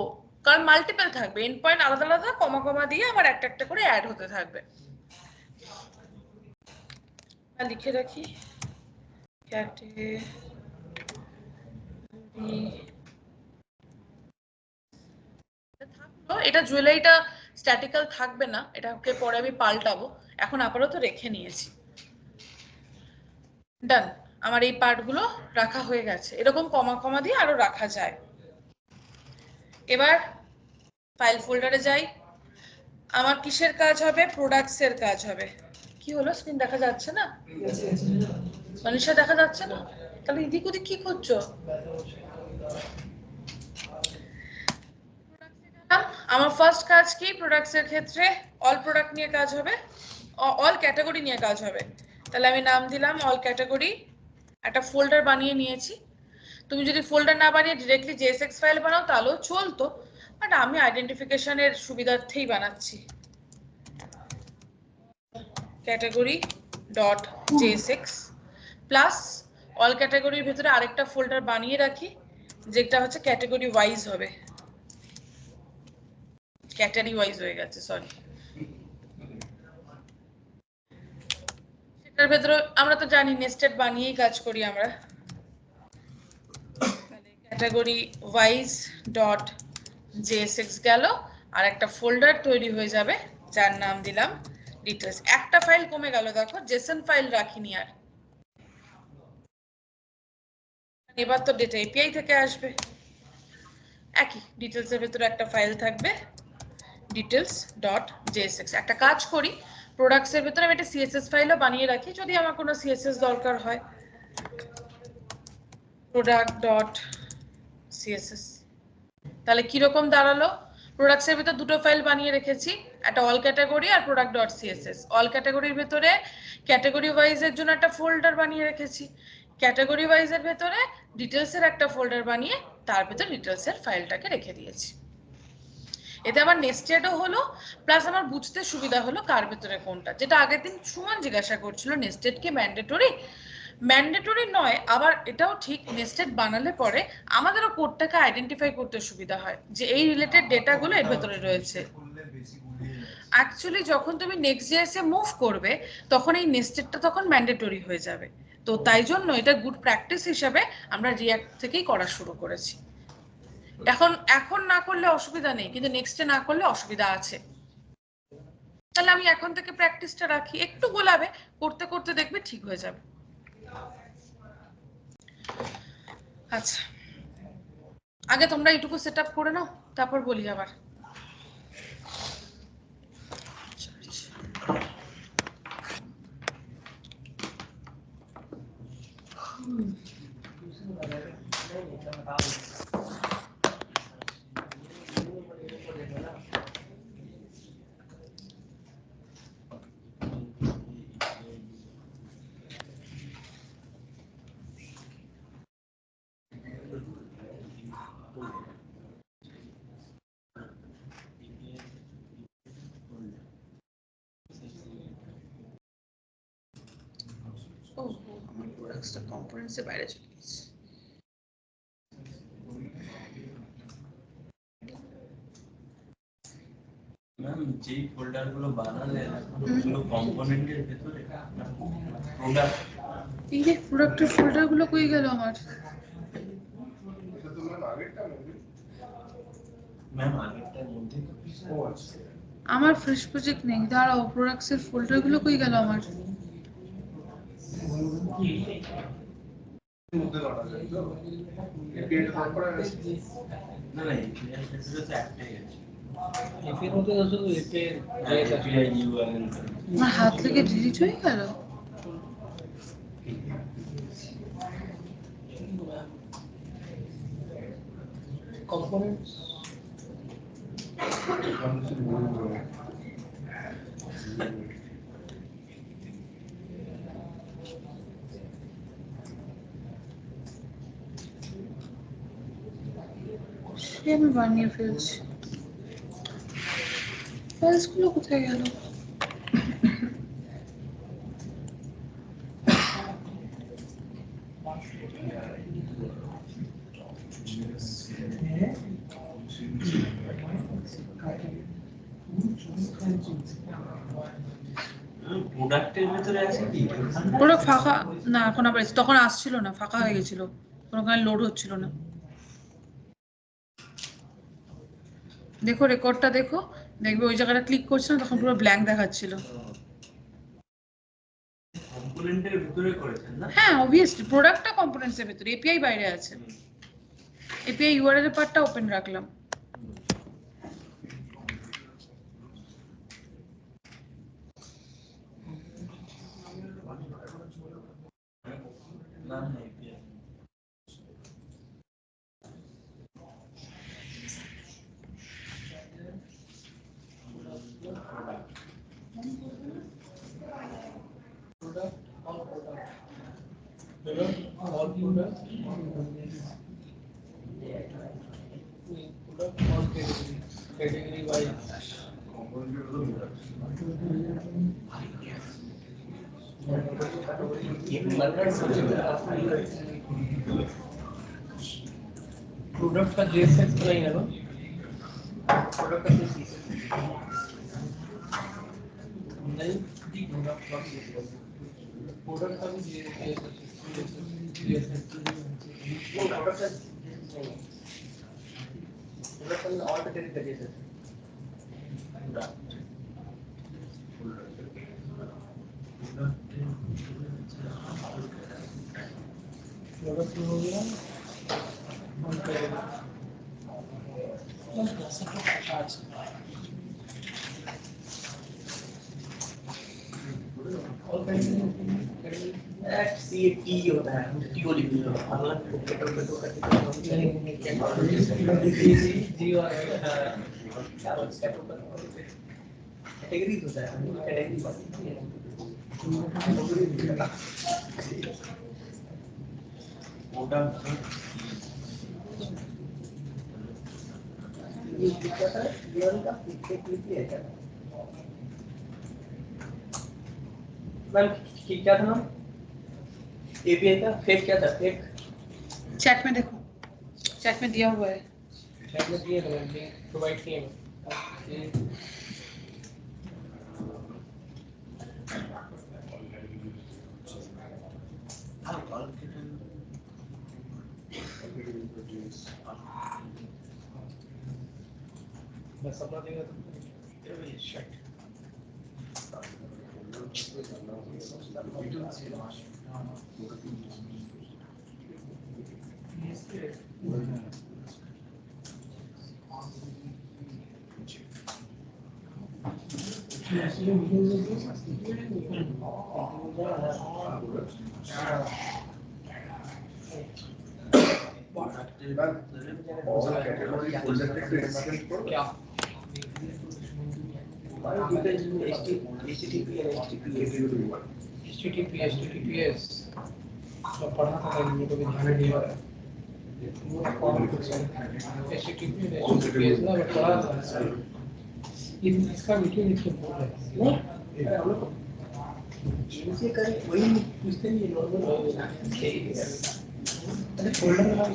কারণ মাল্টিপল থাকবে, এন্ড পয়েন্ট আলাদা আলাদা কমা কমা দিয়ে আমার একটা একটা করে অ্যাড হতে থাকবে। লিখে রাখি এটা জুয়েলারিটা স্ট্যাটিক্যাল থাকবে না, এটাকে পরে আমি পাল্টাবো, এখন আপাতত রেখে নিয়েছি। ডান, আমার এই পার্টগুলো রাখা হয়ে গেছে, এরকম কমা কমা দিয়ে আরো রাখা যায়। এবার ফাইল ফোল্ডারে যাই, আমার কিসের কাজ হবে, প্রোডাক্টস এর কাজ হবে। কি হলো, স্ক্রিন দেখা যাচ্ছে না? মনীষা দেখা যাচ্ছে না? তাহলে এদিক ওদিক কি করছো? আমার ফার্স্ট কাজ কি, প্রোডাক্টস এর ক্ষেত্রে অল প্রোডাক্ট নিয়ে কাজ হবে, অল ক্যাটাগরি নিয়ে কাজ হবে। তাহলে আমি নাম দিলাম অল ক্যাটাগরি, একটা ফোল্ডার বানিয়ে নিয়েছি। তুমি যদি ফোল্ডার না বানিয়ে ডিরেক্টলি জেএসএক্স ফাইল বানাও তাহলেও চলতো, বাট আমি আইডেন্টিফিকেশনের সুবিধার্থেই বানাচ্ছি। Category dot JSX plus all ক্যাটাগরির ভিতরে আরেকটা ফোল্ডার বানিয়ে রাখি, যেটা হচ্ছে ক্যাটাগরি ওয়াইজ হবে, ক্যাটাগরি ওয়াইজ হয়ে গেছে, সরি। সেটার ভেতরে আমরা তো জানি নেস্টেড বানিয়েই কাজ করি আমরা। ক্যাটাগরি ওয়াইজ ডট জেএসএক্স গেল, আর একটা ফোল্ডার তৈরি হয়ে যাবে যার নাম দিলাম ডিটেলস। একটা ফাইল কমে গেল, দেখো জেসন ফাইল রাখিনি আর। এবার তো ডেটা এপিআই থেকে আসবে, একই ডিটেলস এর ভেতরে একটা ফাইল থাকবে ডিটেলস ডট জেএসএক্স। একটা কাজ করি, প্রোডাক্টস এর ভেতরে আমি একটা সিএসএস ফাইলও বানিয়ে রাখি যদি আমার কোনো সিএসএস দরকার হয়। প্রোডাক্ট ডট সিএসএস, তাহলে কিরকম দাঁড়ালো, প্রোডাক্টস এর ভিতর দুটো ফাইল বানিয়ে রেখেছি, একটা অল ক্যাটাগরি আর প্রোডাক্ট ডট সিএসএস। অল ক্যাটাগরির ভেতরে ক্যাটাগরি ওয়াইজ এর জন্য একটা ফোল্ডার বানিয়ে রেখেছি, ক্যাটাগরি ওয়াইজ এর ভেতরে ডিটেলস এর একটা ফোল্ডার বানিয়ে তার ভেতর ডিটেলস এর ফাইলটাকে রেখে দিয়েছি। এতে আমার নেস্টেডও হলো, প্লাস আমার বুঝতে সুবিধা হলো কার ভেতরে কোনটা। যেটা আগের দিন সুমন জিজ্ঞাসা করছিল নেস্টেড কি ম্যান্ডেটরি, ম্যান্ডেটরি নয়, আবার এটাও ঠিক নেস্টেড বানালে পরে আমাদেরও কোডটাকে আইডেন্টিফাই করতে সুবিধা হয় যে এই রিলেটেড ডেটাগুলো এর ভেতরে রয়েছে। অ্যাকচুয়ালি যখন তুমি নেক্সট জেএসএ মুভ করবে তখন এই নেস্টেডটা তখন ম্যান্ডেটরি হয়ে যাবে, তো তাই জন্য এটা গুড প্র্যাকটিস হিসেবে আমরা রিঅ্যাক্ট থেকেই করা শুরু করেছি। এখন না করলে অসুবিধা নেই, কিন্তু নেক্সটে না করলে অসুবিধা আছে। তাহলে আমি এখন থেকে প্র্যাকটিসটা রাখি, একটু গোলাবে, করতে করতে দেখবে ঠিক হয়ে যাবে। আচ্ছা, আগে তোমরা এইটুকু সেট আপ করে নাও, তারপর বলি আবার। কম্পোনেন্টসের বাইরে চলে গেছে। ম্যাম যেই ফোল্ডার গুলো বানালে ওগুলো কম্পোনেন্টের ভিতরে প্রোডাক্ট, এই যে প্রোডাক্টের ফোল্ডার গুলো কই গেল আমার? এটা তো ম্যাম আগেরটা নাকি? ম্যাম আগেরটার মধ্যে ও আচ্ছা, আমার ফ্রেশ প্রজেক্ট নেই, দাঁড়াও, প্রোডাক্টস এর ফোল্ডার গুলো কই গেল আমার? মধ্যে ধরা যায় তো এপিআইটা লক করা আছে। না না এপিআই ভিতরে তো একটাই আছে, এর মধ্যে তো শুধু এপিআই ইউআরএল। আমার হাত থেকে ডিলিট হয়ে গেল। components. সে আমি বানিয়ে ফেলছি। ফাইলস গুলো কোথায় গেল? প্রোডাক্টের ভিতরে আছে কি? পুরো ফাঁকা না, এখন আবার তখন আসছিল না, ফাঁকা হয়ে গেছিল, কোনোখানে লোড হচ্ছিল না। দেখো রেকর্ডটা দেখো, দেখবে ওই জায়গাটা ক্লিক করছে না, তখন পুরো ব্ল্যাঙ্ক দেখাচ্ছিল। কম্পোনেন্টের ভিতরে করেছেন না? হ্যাঁ অবভিয়াসলি, প্রোডাক্টটা কম্পোনেন্টস এর ভিতরে, এপিআই বাইরে আছে। এপিআই ইউআরএল এর পার্টটা ওপেন রাখলাম। না না API Product, all product. Product, all product. Product, all category. Category wise. Product का JSX नहीं है ना? Product का JSX नहीं, प्रोडक्ट का भी JSX वो प्रोडक्ट का नहीं, प्रोडक्ट का ऑल कैटेगरी का JSX प्रोडक्ट हो गया ऑल कैटेगरी CAT होता है, TO लिख लो, अगला कैटो कैटेगरी होता है, ये क्या था, ड्यूअल का फिक्स है क्या? मैम क्या था नाम? एपीआई का फेक क्या था? फेक चैट में देखो, चैट में दिया हुआ है। चैट में दिए थे, प्रोवाइड किए हैं। बस अपना देगा तो शट क्या HTTPS तो पढ़ा था कल मुझे ध्यान नहीं आ रहा HTTPS ना मैं पढ़ा था इसका वीडियो नीचे बोल रहा है इसे करें वही पूछते नहीं नॉर्मल अरे फोल्डर का नाम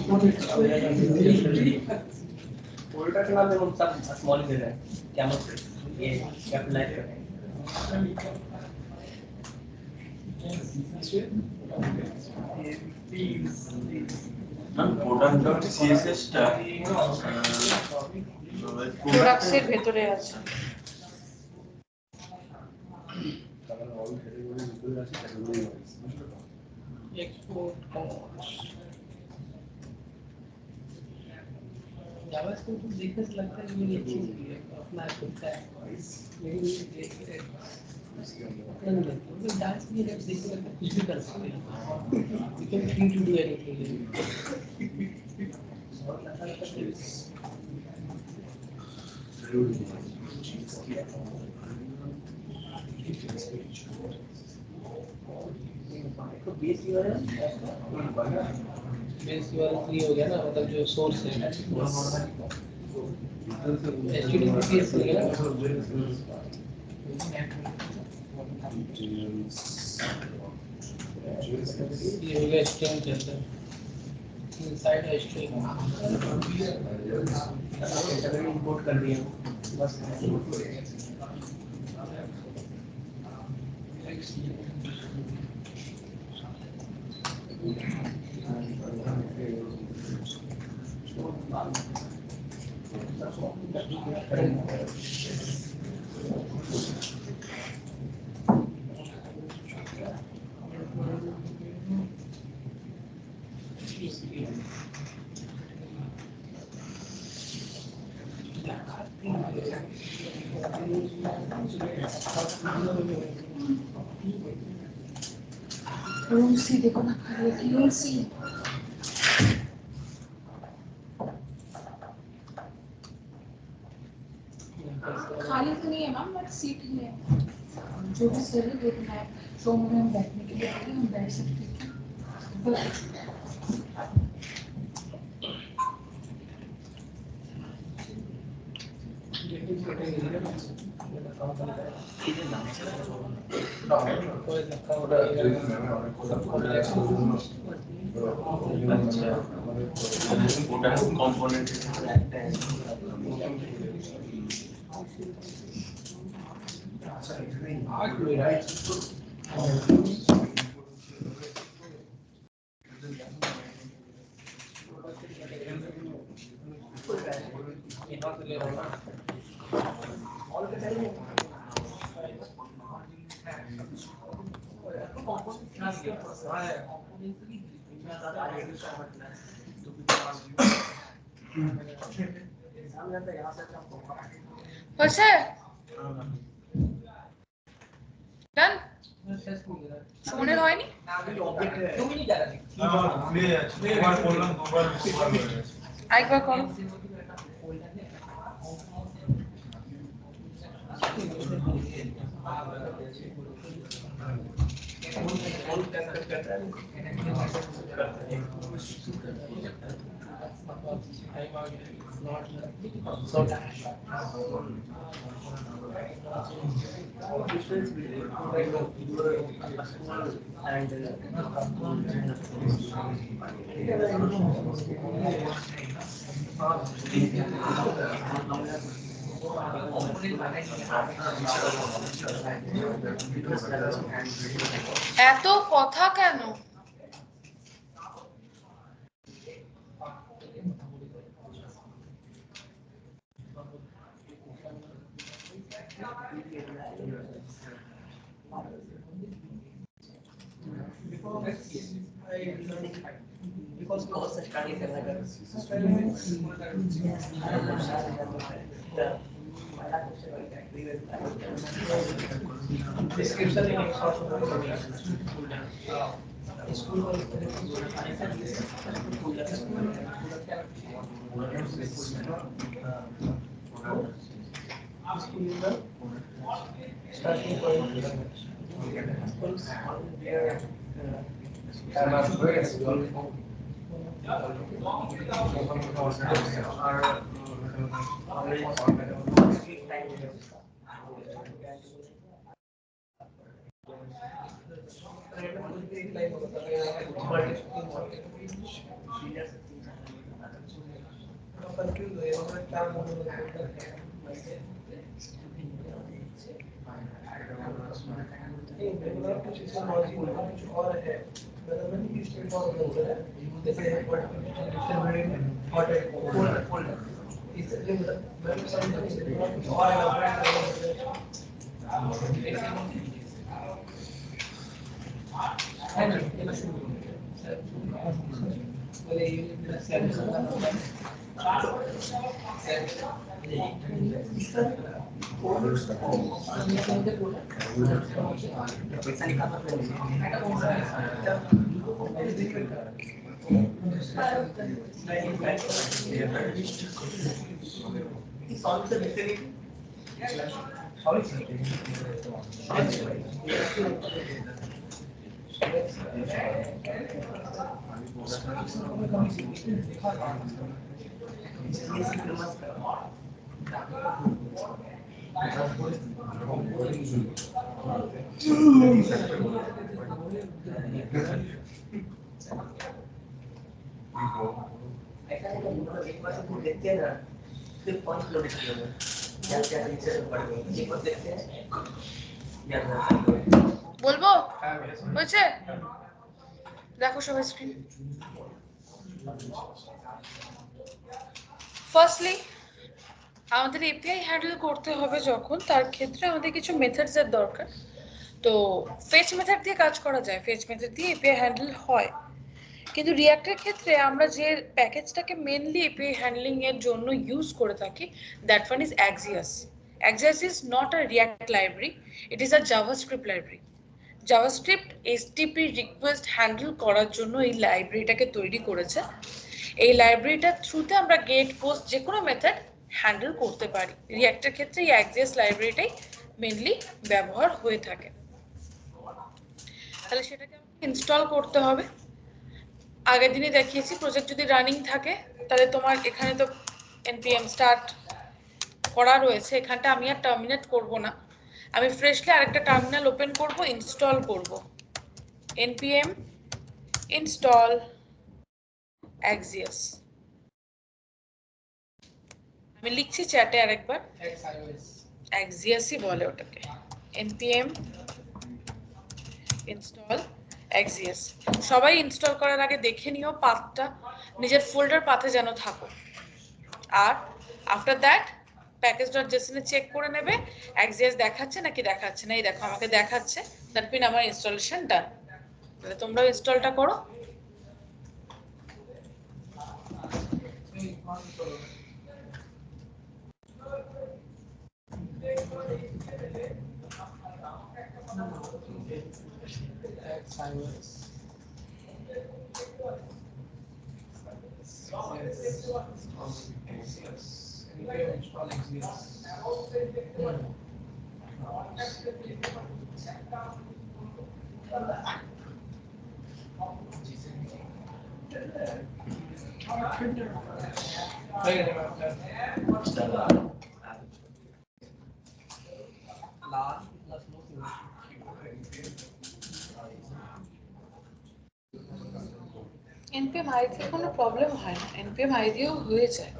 फोल्डर का नाम हम सब स्मॉल दे रहे हैं क्या मतलब ये कैपिटलाइज कर रहे हैं हम product.css টা প্রোডাক্টস এর ভেতরে আছে। एक्सपोर्ट कॉस्ट जावास्क्रिप्ट को देखने से लगता है कि मेरी अच्छी होती है अपना खुलता है लेकिन ये देख के नहीं लगता मतलब डांस भी जब देखने लगता है कुछ भी कर सकते हैं you can free to do anything base URL base URL free हो गया ना, मतलब जो सोर्स है HTTPS हो गया ना, ये हो गया स्ट्रिंग के अंदर इनसाइड स्ट्रिंग इंपोर्ट कर दिया बस। रूम सी देखो ना खाली है, रूम सी खाली तो नहीं है मैम, बट सीट ही है। जो भी सर है देखना है, शो में हम बैठने के लिए आए हैं, हम बैठ सकते हैं। কম্পোনেন্ট হয়েছে ডান সুমনের হয়নি আরেকবার করো এত কথা কেন because course study करना कर description में एक short school starting point schools their और है जैसे पैसा निकालना solve the vicinity. देखते हैं ना सिर्फ 5 किलोमीटर क्या क्या नीचे पड़ गए एक बार देखते हैं বলবো হয়েছে দেখো সবাই স্ক্রিন ফার্স্টলি আমাদের এপিআই হ্যান্ডেল করতে হবে যখন তার ক্ষেত্রে আমাদের কিছু মেথডস এর দরকার তো ফেচ মেথড দিয়ে কাজ করা যায় ফেচ মেথড দিয়ে এপিআই হ্যান্ডেল হয় কিন্তু রিঅ্যাক্টের ক্ষেত্রে আমরা যে প্যাকেজটাকে মেইনলি এপিআই হ্যান্ডলিং এর জন্য ইউজ করে থাকি that one is Axios. Axios is not a React library, it is a JavaScript library. JavaScript HTTP request handle করার জন্য এই লাইব্রেরিটাকে তৈরি করেছে এই লাইব্রেরিটার থ্রুতে আমরা গেট পোস্ট যে কোনো মেথড হ্যান্ডেল করতে পারি রিঅ্যাক্টের ক্ষেত্রে এই Axios লাইব্রেরিটাই মেইনলি ব্যবহার হয়ে থাকে তাহলে সেটাকে আমাকে ইনস্টল করতে হবে আগের দিনই দেখিয়েছি প্রজেক্ট যদি রানিং থাকে তাহলে তোমার এখানে তো npm স্টার্ট করা রয়েছে এখানটা আমি আর টার্মিনেট করব না আমি ফ্রেশলি আরেকটা টার্মিনাল ওপেন করব ইনস্টল করব npm install Axios আমি লিখছি চ্যাটে আরেকবার Axios-ই বলে ওটাকে npm install Axios সবাই ইনস্টল করার আগে দেখে নিও পাথটা নিজের ফোল্ডার পাথে যেন থাকো আর আফটার দ্যাট package.json এ চেক করে নেবে Axios দেখাচ্ছে নাকি দেখাচ্ছে না এই দেখো আমাকে দেখাচ্ছে দ্যাট মিন আমার ইনস্টলেশন ডান তাহলে তোমরাও ইনস্টলটা করো npm i তে কোনো প্রবলেম হয় না npm i দিয়েও হয়ে যায়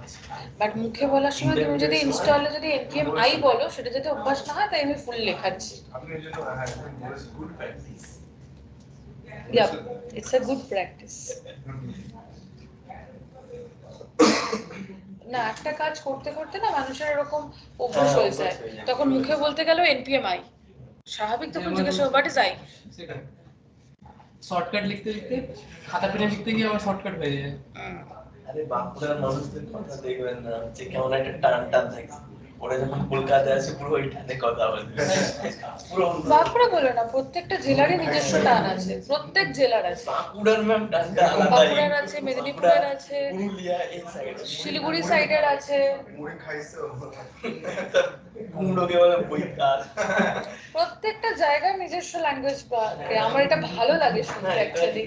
বাট মুখে বলার সময় তুমি যদি ইনস্টলে যদি npm i বলো সেটা যদি অভ্যাস না হয় তাই আমি ফুল লেখাচ্ছি আপনি এর জন্য good practice yeah it's a good practice না একটা কাজ করতে করতে না মানুষের এরকম অভ্যাস হয়ে যায় তখন মুখে বলতে গেলেও npm i স্বাভাবিক তখন জিজ্ঞেস করো হোয়াট ইজ i শর্টকাট লিখতে লিখতে খাতা পেনে লিখতে গিয়ে আমার শর্টকাট হয়ে যায় আরে বাঁকুড়ার মানুষদের কথা দেখবেন না যে কেমন একটা টান টান থাকে ওরা যখন কলকাতায় আসে পুরো ওই টানে কথা বলে পুরো বাঁকুড়া বলে না প্রত্যেকটা জেলারই নিজস্ব টান আছে প্রত্যেক জেলার আছে বাঁকুড়ার ম্যাম টানটা আলাদা বাঁকুড়ার আছে মেদিনীপুরের আছে পুরুলিয়া এই সাইড শিলিগুড়ি সাইডের আছে মুড়ি খাইছো কুমড়োকে বলে বইকার প্রত্যেকটা জায়গায় নিজস্ব ল্যাঙ্গুয়েজ পারে আমার এটা ভালো লাগে শুনতে অ্যাকচুয়ালি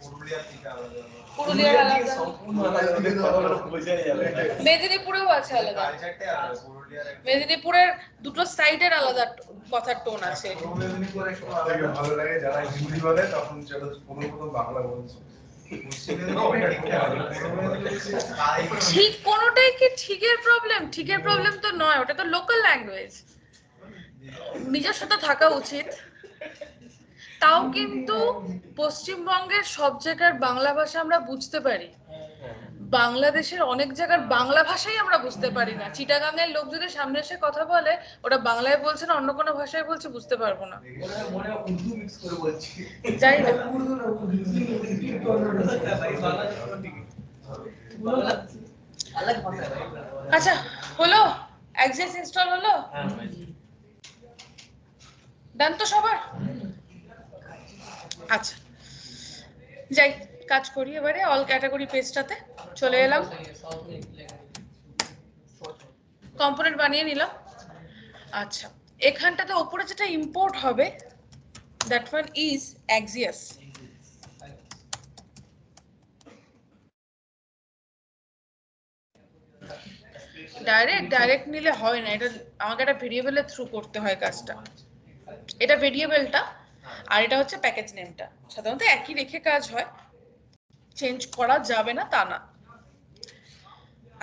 পুরুলিয়া থেকে আলাদা পুরুলিয়ার আলাদা সম্পূর্ণ আলাদা ওদের কথাগুলো বোঝাই যাবে না মেদিনীপুরেও আছে আলাদা কালচারটাই আলাদা পুরুলিয়ার মেদিনীপুরের দুটো সাইডের আলাদা কথার টোন আছে পূর্ব মেদিনীপুরের সময় আমাকে ভালো লাগে যারা হিন্দি বলে তখন চলো প্রথম বাংলা বলছে ঠিক কোনোটাই কি ঠিকের প্রবলেম তো নয় ওটা তো লোকাল ল্যাঙ্গুয়েজ নিজস্বতা থাকা উচিত তাও কিন্তু পশ্চিমবঙ্গের সব জায়গার বাংলা ভাষা আমরা বুঝতে পারি বাংলাদেশের অনেক জায়গার বাংলা ভাষাই আমরা বুঝতে পারি না চিটাগাংয়ের লোক যদি সামনে এসে কথা বলে ওটা বাংলায় বলছে না অন্য কোনো ভাষায় বলছে বুঝতে পারবো না মনে উর্দু মিক্স করে বলছি যাই না আচ্ছা হলো Axios ইনস্টল হলো ডান তো সবার আচ্ছা যাই কাজ করি এবারে অল ক্যাটাগরি পেজটাতে চলে এলাম, কম্পোনেন্ট বানিয়ে নিলাম। আচ্ছা এখানটাতে উপরে যেটা ইম্পোর্ট হবে that one is Axios. Direct নিলে হয় না, এটা আমাকে একটা ভেরিয়েবলের থ্রু করতে হয় কাজটা। এটা ভেরিয়েবলটা আর এটা হচ্ছে প্যাকেজ নেমটা, সাধারণত একই রেখে কাজ হয়, চেঞ্জ করা যাবে না তা না।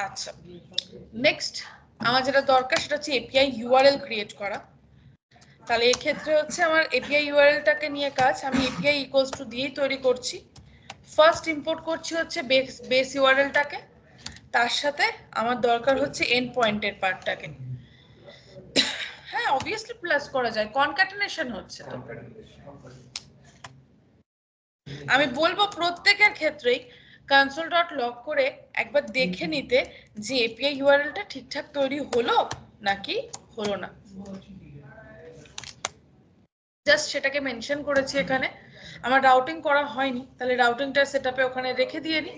আচ্ছা নেক্সট আমার যেটা দরকার সেটা হচ্ছে এপিআই ইউআরএল ক্রিয়েট করা। তাহলে এই ক্ষেত্রে হচ্ছে আমার এপিআই ইউআরএলটাকে নিয়ে কাজ, আমি এপিআই ইকুয়ালস টু দিয়েই তৈরি করছি। ফার্স্ট ইম্পোর্ট করছি হচ্ছে বেস ইউআরএলটাকে, তার সাথে আমার দরকার হচ্ছে এন্ড পয়েন্টের পার্টটাকে। হ্যাঁ অবভিয়াসলি প্লাস করা যায়, কনক্যাটেনেশন হচ্ছে তো। আমি বলবো প্রত্যেকের ক্ষেত্রেই console.log করে একবার দেখে নিতে যে এপিআই ইউআরএলটা ঠিকঠাক তৈরি হলো নাকি হলো না, জাস্ট সেটাকে মেনশন করেছি এখানে। আমার রাউটিং করা হয়নি, তাহলে রাউটিংটা সেটআপে ওখানে রেখে দিয়ে নি।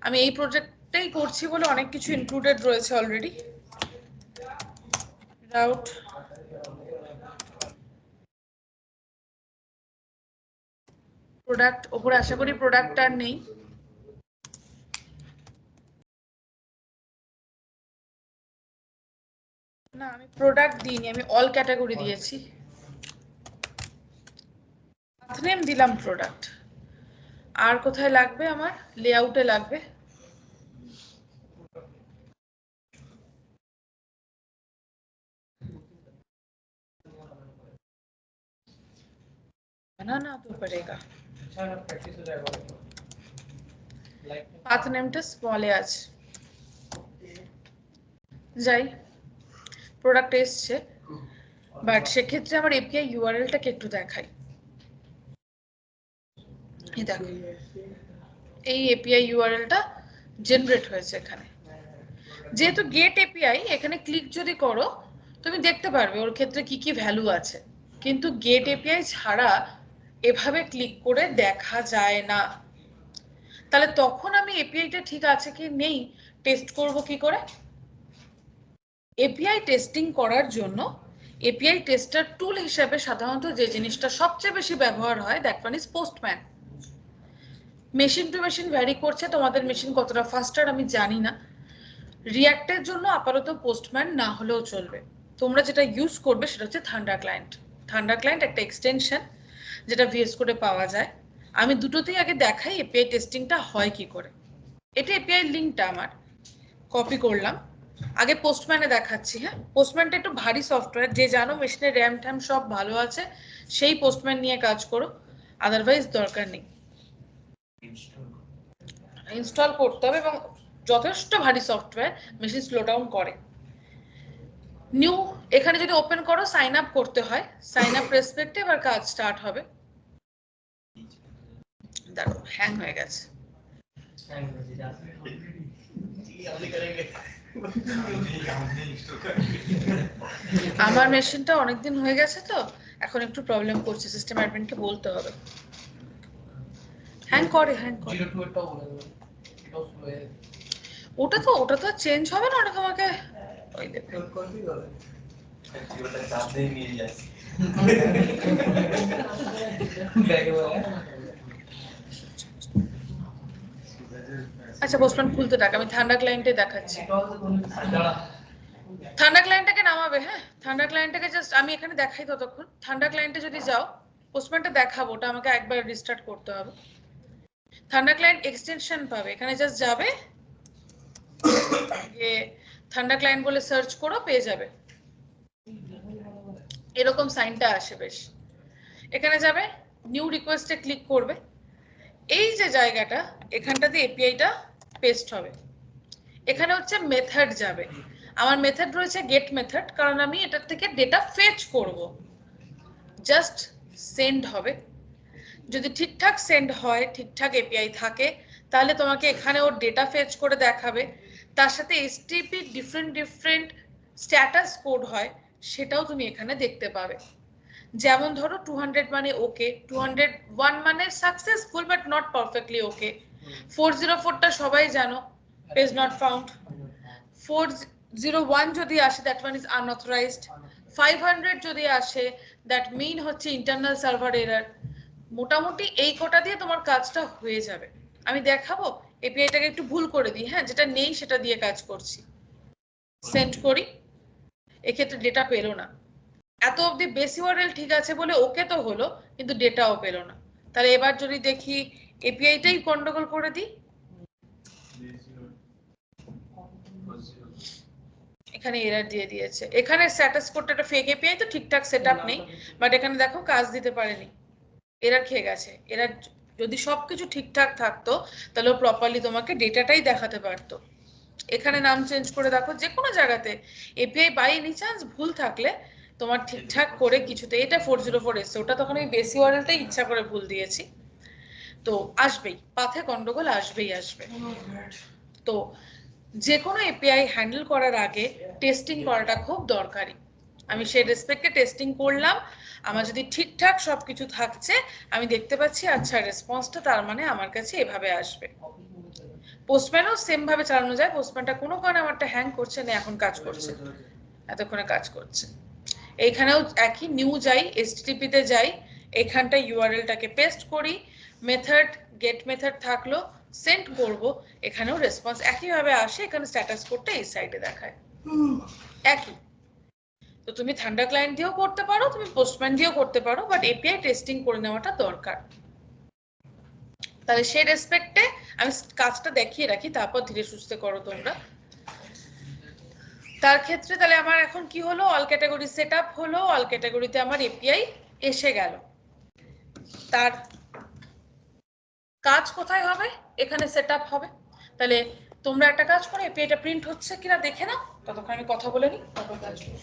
আমি এই প্রজেক্টটাই করছি বলে অনেক কিছু ইনক্লুডেড রয়েছে অলরেডি। রাউট প্রোডাক্ট, ওপরে আশা করি প্রোডাক্ট আর নেই। না আমি প্রোডাক্ট দিইনি, আমি অল ক্যাটাগরি দিয়েছি। নেম দিলাম প্রোডাক্ট। আর কোথায় লাগবে আমার, লেআউটে লাগবে। बनाना तो पड़ेगा। পাথ নেমটা স্মলে আছে। যাই প্রোডাক্ট এসছে, বাট সেক্ষেত্রে আমার এপিআই ইউআরএলটাকে একটু দেখাই। এই দেখো এই এপিআই ইউআরএলটা জেনারেট হয়েছে এখানে। যেহেতু গেট এপিআই, এখানে ক্লিক যদি করো তুমি দেখতে পারবে ওর ক্ষেত্রে কি কি ভ্যালু আছে, কিন্তু গেট এপিআই ছাড়া এভাবে ক্লিক করে দেখা যায় না। তাহলে তখন আমি এপিআইটা ঠিক আছে কি নেই টেস্ট করব কি করে? এপিআই টেস্টিং করার জন্য এপিআই টেস্টার টুল হিসেবে সাধারণত যে জিনিসটা সবচেয়ে বেশি ব্যবহার হয় that one is postman. Machine to machine vary করছে, তোমাদের মেশিন কতটা ফাস্টার আমি জানি না। রিঅ্যাক্টের জন্য আপাতত পোস্টম্যান না হলেও চলবে। তোমরা যেটা ইউজ করবে সেটা হচ্ছে থান্ডার ক্লায়েন্ট। থান্ডার ক্লায়েন্ট একটা এক্সটেনশন যেটা ভিএস কোডে পাওয়া যায়। আমি দুটোতেই আগে দেখাই এপিআই টেস্টিংটা হয় কি করে। এটা এপিআই লিঙ্কটা আমার কপি করলাম, আগে পোস্টম্যানে দেখাচ্ছি। হ্যাঁ পোস্টম্যানটা একটু ভারী সফটওয়্যার, যে জানো মেশিনের র্যাম ট্যাম সব ভালো আছে সেই পোস্টম্যান নিয়ে কাজ করো, আদারওয়াইজ দরকার নেই। ইনস্টল করতে হবে এবং যথেষ্ট ভারী সফটওয়্যার, মেশিন স্লো ডাউন করে। নিউ এখানে যদি ওপেন করো সাইন আপ করতে হয়, সাইন আপ রেসপেক্টে এবার কাজ স্টার্ট হবে। দেখো হ্যাং হয়ে গেছে। আমার মেশিনটা অনেকদিন হয়ে গেছে তো এখন একটু প্রবলেম করছে, সিস্টেম অ্যাডমিনকে বলতে হবে। হ্যাং করে ওটা তো চেঞ্জ হবে না, ওটা তোমাকে ওই দেবে। আচ্ছা পোস্টম্যান খুলতে থাক, আমি থান্ডার ক্লায়েন্টে দেখাচ্ছি। থান্ডার ক্লায়েন্টটাকে নামাবে। হ্যাঁ থান্ডার ক্লায়েন্টটাকে জাস্ট আমি এখানে দেখাই ততক্ষণ। থান্ডার ক্লায়েন্টে যদি যাও পোস্টম্যানটা দেখাবো, ওটা আমাকে একবার রিস্টার্ট করতে হবে। থান্ডার ক্লায়েন্ট এক্সটেনশন পাবে, এখানে জাস্ট যাবে, যে থান্ডার ক্লায়েন্ট বলে সার্চ করো পেয়ে যাবে। এরকম সাইনটা আসে বেশ। এখানে যাবে নিউ রিকোয়েস্টে ক্লিক করবে, এই যে জায়গাটা এখানটাতে এপিআইটা পেস্ট হবে। এখানে হচ্ছে মেথড যাবে, আমার মেথড রয়েছে গেট মেথড, কারণ আমি এটার থেকে ডেটা ফেচ করব। জাস্ট সেন্ড হবে, যদি ঠিকঠাক সেন্ড হয় ঠিকঠাক এপিআই থাকে তাহলে তোমাকে এখানে ওর ডেটা ফেচ করে দেখাবে। তার সাথে এসটিপি ডিফারেন্ট স্ট্যাটাস কোড হয় সেটাও তুমি এখানে দেখতে পাবে। যেমন ধরো 200 মানে ওকে, 201 মানে সাকসেসফুল বাট নট পারফেক্টলি ওকে, 404টা সবাই জানো পেজ নট ফাউন্ড, 401 যদি আসে দ্যাট ওয়ান ইজ আনঅথরাইজড, 500 যদি আসে দ্যাট মিন হচ্ছে ইন্টারনাল সার্ভার এরর। মোটামুটি এই কোটা দিয়ে তোমার কাজটা হয়ে যাবে। আমি দেখাবো এপিআইটাকে একটু ভুল করে দিই, হ্যাঁ, যেটা নেই সেটা দিয়ে কাজ করছি, সেন্ড করি, এক্ষেত্রে ডেটা পেলো না। এত অবধি বেস ইউআরএল ঠিক আছে বলে ওকে তো হলো, কিন্তু ডেটাও পেলো না। তাহলে এবার যদি দেখি এপিআইটাই গন্ডগোল করে দিই, এখানে এরর দিয়ে দিয়েছে। এখানে স্ট্যাটাস কোডটা একটা ফেক এপিআই তো ঠিকঠাক সেটআপ নেই, বাট এখানে দেখো কাজ দিতে পারেনি, এরর খেয়ে গেছে। এরর যদি সবকিছু ঠিকঠাক থাকতো তাহলে প্রপারলি তোমাকে ডেটাটাই দেখাতে পারতো। এখানে নাম চেঞ্জ করে দেখো, যে কোনো জায়গাতে এপিআই বাই এনি চান্স ভুল থাকলে তোমার ঠিকঠাক করে কিছুতে, এটা 404 এসছে, ওটা তখন আমি বেস ইউআরএলটাই ইচ্ছা করে ভুল দিয়েছি, তো আসবেই, পাথে গন্ডগোল আসবেই আসবে। তো যে কোনো এপিআই হ্যান্ডেল করার আগে টেস্টিং করাটা খুব দরকারি। আমি সেই রেসপেক্টে টেস্টিং করলাম, আমার যদি ঠিকঠাক সবকিছু থাকছে, আমি দেখতে পাচ্ছি আচ্ছা রেসপন্সটা তার মানে আমার কাছে এভাবে আসবে। পোস্টম্যানও সেম ভাবে চালানো যায়, পোস্টম্যানটা কোনো কারণে আমারটা হ্যাং করছে না, এখন কাজ করছে, এতক্ষণে কাজ করছে। এইখানেও একই নিউ যাই, এসটিটিপি তে যাই, এখানটা ইউআরএলটাকে পেস্ট করি, মেথড গেট মেথড থাকলো, সেন্ড করব, এখানেও রেসপন্স একইভাবে আসে, এখানে স্ট্যাটাস কোডটা এই সাইডে দেখায় একই। তো তুমি থান্ডার ক্লায়েন্ট দিয়েও করতে পারো, তুমি পোস্টম্যান দিয়েও করতে পারো, বাট এপিআই টেস্টিং করে নেওয়াটা দরকার। তাহলে সেই রেসপেক্টে আমি কাজটা দেখিয়ে রাখি, তারপর ধীরে সুস্থে করো তোমরা। তার ক্ষেত্রে তাহলে আমার এখন কি হলো, অল ক্যাটাগরি সেটআপ হলো, অল ক্যাটাগরিতে আমার এপিআই এসে গেল। তার কাজ কোথায় হবে, এখানে সেটআপ হবে। তাহলে তোমরা একটা কাজ করো, এপিআইটা প্রিন্ট হচ্ছে কিনা দেখে নাও, ততক্ষণ আমি কথা বলে নিই, তারপর কাজ করো।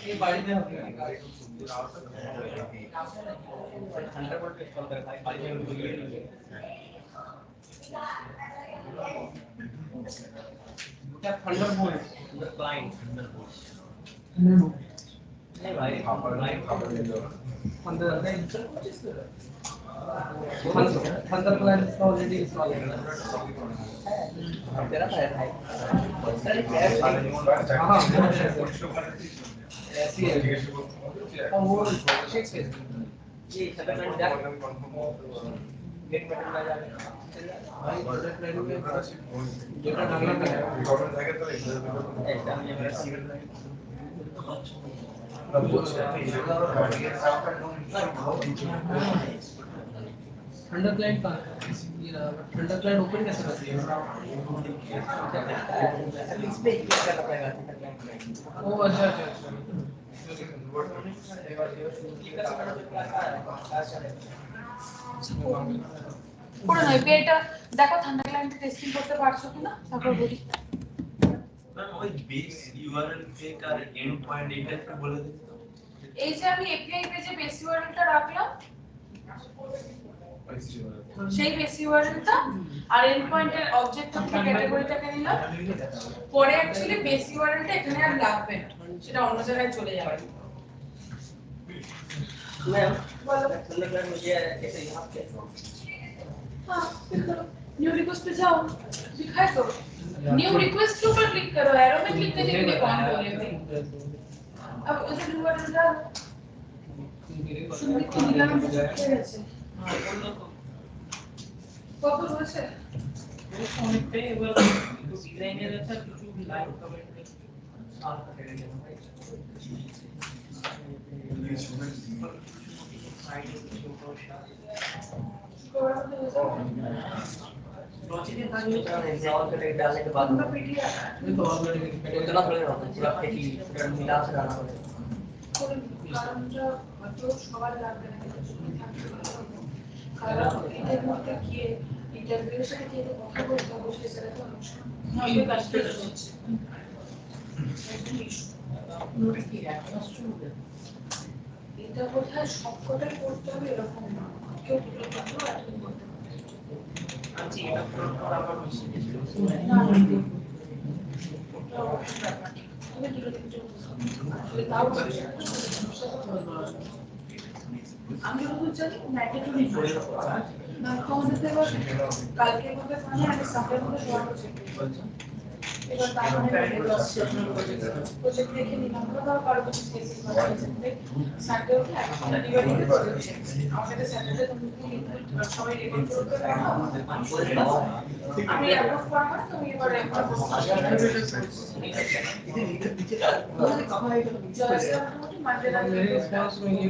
ये बाड़ी में होगी थंडरबोल्ट द क्लाइंट नहीं भाई thunder client is already installed तेरा है भाई हां ऐसी है और वो ठीक है ये थंडर क्लाइंट गेट बटन लगा भाई थंडर क्लाइंट में डेटा डालना है रिकॉर्ड जाएगा तो एकदम ये मेरा सीक्रेट थंडर क्लाइंट का ये थंडर क्लाइंट ओपन कैसे करते हैं इस पे क्लिक करना पड़ेगा थंडर क्लाइंट ओ अच्छा अच्छा করে নয় এপিআইটা দেখো থান্ডার ক্লায়েন্টে টেস্টিং করতে পারছো কিনা, তারপর বলি। ম্যাম ওই বেস ইউআরএল পেক আর এন্ড পয়েন্ট এটা একটু বলে দিন তো। এই যে আমি এপিআই পেজে বেস ইউআরএলটা রাখলাম, সেই বেস ইউআরএলটা আর এন্ড পয়েন্টের অবজেক্ট থেকে ক্যাটাগরিটাকে নিলাম, পরে অ্যাকচুয়ালি বেস ইউআরএলটা এখানে আর লাগবে না, সেটা অন্য জায়গায় চলে যাবে। मैम थंडर क्लाइंट मुझे कैसे यहां पे हाँ, न्यू रिक्वेस्ट पे जाओ, दिखाए तो न्यू रिक्वेस्ट के ऊपर क्लिक करो, एरो में क्लिक करके क्लिक ऑन बोले भाई। अब उसे यूआरएल डालो, सुनिए कितना नाम बचा है हां बोलो तो कब होছে मेरे फोन पे वो डिजाइनर अच्छा कुछ भी लाइक कमेंट में साल का करेंगे भाई लॉजिक था जो एग्जाम के लिए डालने के बाद उनका पीडीएफ तो ऑलरेडी इतना थोड़ी होता है पूरा फेटी मिला से डालना पड़ेगा কারণটা হয়তো সবার লাগবে না, কারণ এটার মধ্যে গিয়ে ইন্টারভিউর সাথে গিয়ে কথা বলতে হবে, সেটা তো নয় কাজটা হচ্ছে এটা বোধহয় সবকটাই করতে হবে এরকম না, কেউ দুটো করতে পারে। আচ্ছা এটা পুরো আবার মেশিন আমি যতদূর জানি ম্যান্ডেটরি না আমাদের তো এবার কালকে মধ্যে মানে আমি সাফের মধ্যে জয়েন করছি এবার তারপরে প্রজেক্ট দেখে নিলাম না তাও কারো কিছু কেসেস বানাইছে সানডে ওকে একটা ডিভাইড করে আমাদের স্যাটারডে তুমি সবাই রেকর্ড করতে পারো আমি অ্যাপ্রুভ করা মানে তুমি এবারে একটা জয়সা মোটামুটি মানডে রাতে রেসপন্স में ये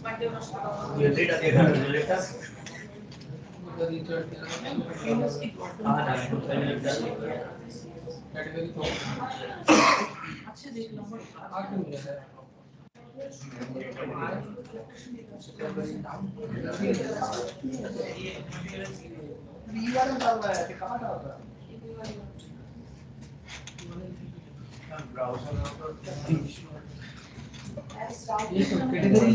মানডে নষ্ট कैटेगरी तो আচ্ছা দেখলাম आगे मिला है ये तो कैटेगरी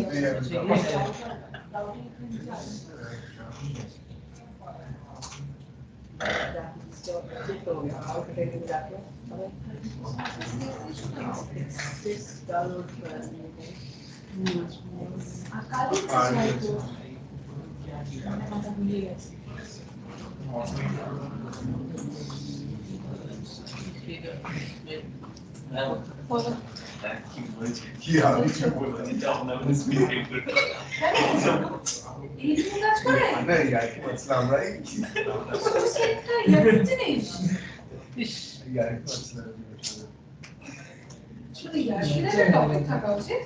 কি আমি কি বলবো না ইয়ার কি মাসলা আমরা ইয়ার কি মাসলা শুধু ইয়ার্কিটা টপিক থাকা উচিত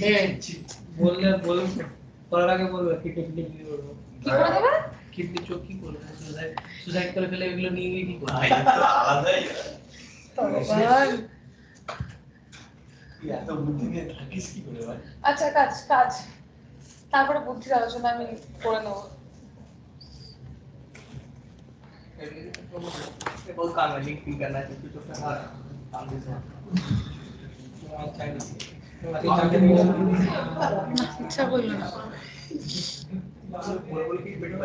হ্যাঁ बोलने बोल করার আগে বলবো কি টেকনিক কি করব কি করে দেবে কিডনি চোখ কি করবে সুসাইড করে ফেলে এগুলো নিয়ে গিয়ে কি করবে আলাদাই ভগবান এত বুদ্ধি নিয়ে থাকিস কি করে ভাই আচ্ছা কাজ কাজ তারপরে বুদ্ধির আলোচনা আমি করে নেবো बहुत काम है लिंक भी करना है तो फिर हाँ काम भी है अच्छा नहीं ইচ্ছা করলো না बोल के बेटा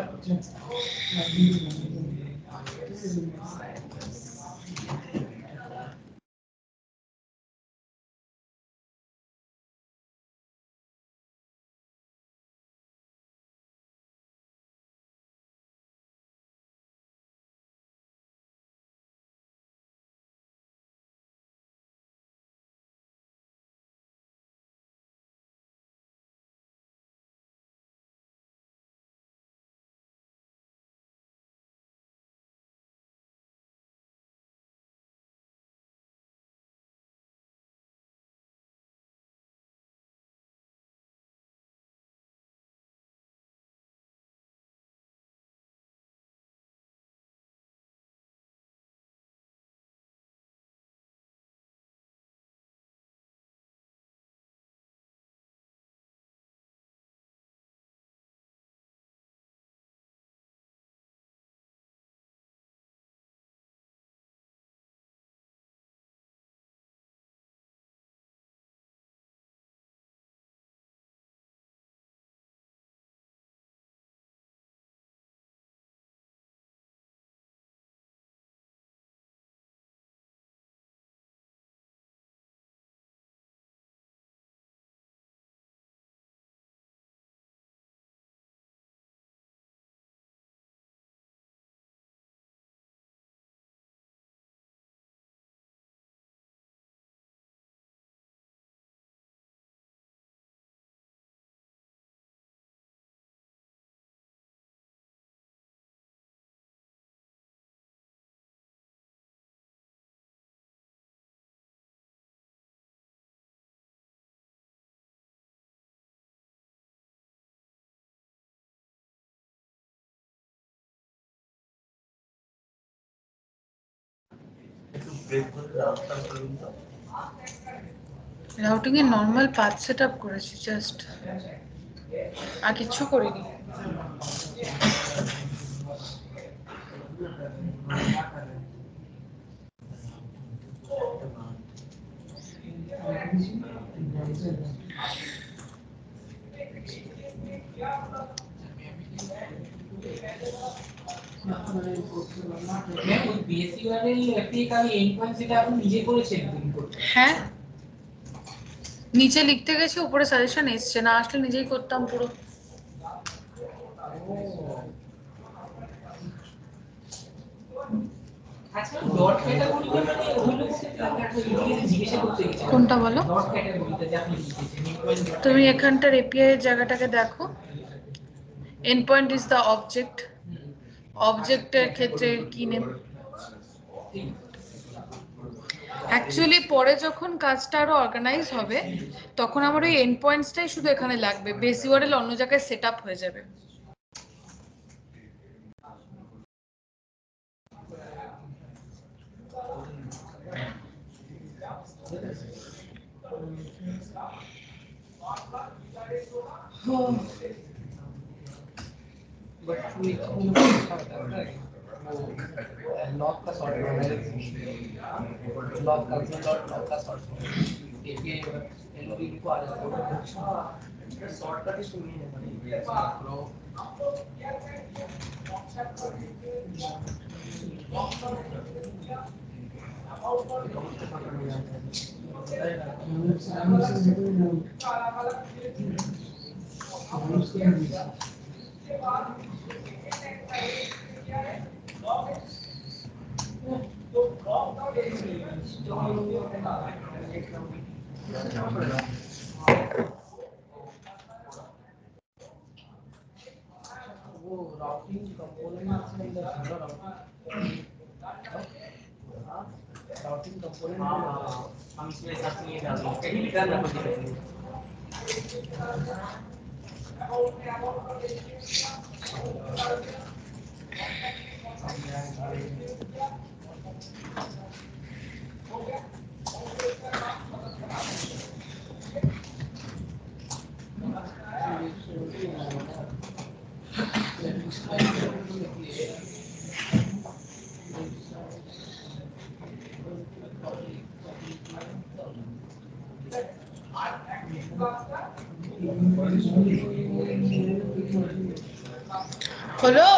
একটু ব্রেক করে রাস্তা করুন তো রাউটিং এর নরমাল পাথ সেটআপ করেছি জাস্ট আর কিছু করিনি ম্যাম ওই বেস ইউআরএল এপিআই কালি এন্ড পয়েন্ট সেটা আপনি নিজে করেছেন ইনপুট? হ্যাঁ, নিচে লিখতে গেছি, উপরে সাজেশন এসছে, না আসলে নিজেই করতাম পুরো। আচ্ছা ডট ক্যাটাগরিতে মানে ওগুলো ক্ষেত্রে আমি একটা জিজ্ঞাসা করতে গেছি। কোনটা বলো? ডট ক্যাটাগরিতে যে আপনি লিখেছেন এন্ড পয়েন্ট। তুমি এখানটার এপিআই এর জায়গাটাকে দেখো, end point is the object, অবজেক্টের ক্ষেত্রে কি নেম। অ্যাকচুয়ালি পরে যখন কাজটা আরো অর্গানাইজ হবে তখন আমার ওই এন্ড পয়েন্টসটাই শুধু এখানে লাগবে, বেস ইউআরএল অন্য জায়গায় সেট আপ হয়ে যাবে। But we lock का sort lock का sort API LOB को आ जाता है शॉर्टकट ही सुनी है मैक्रो वो राउटिंग कंपोनेंट्स में राउटिंग कंपोनेंट हम इसमें साथ में ये डाल देंगे एडिट करना पड़ेगा। হলো?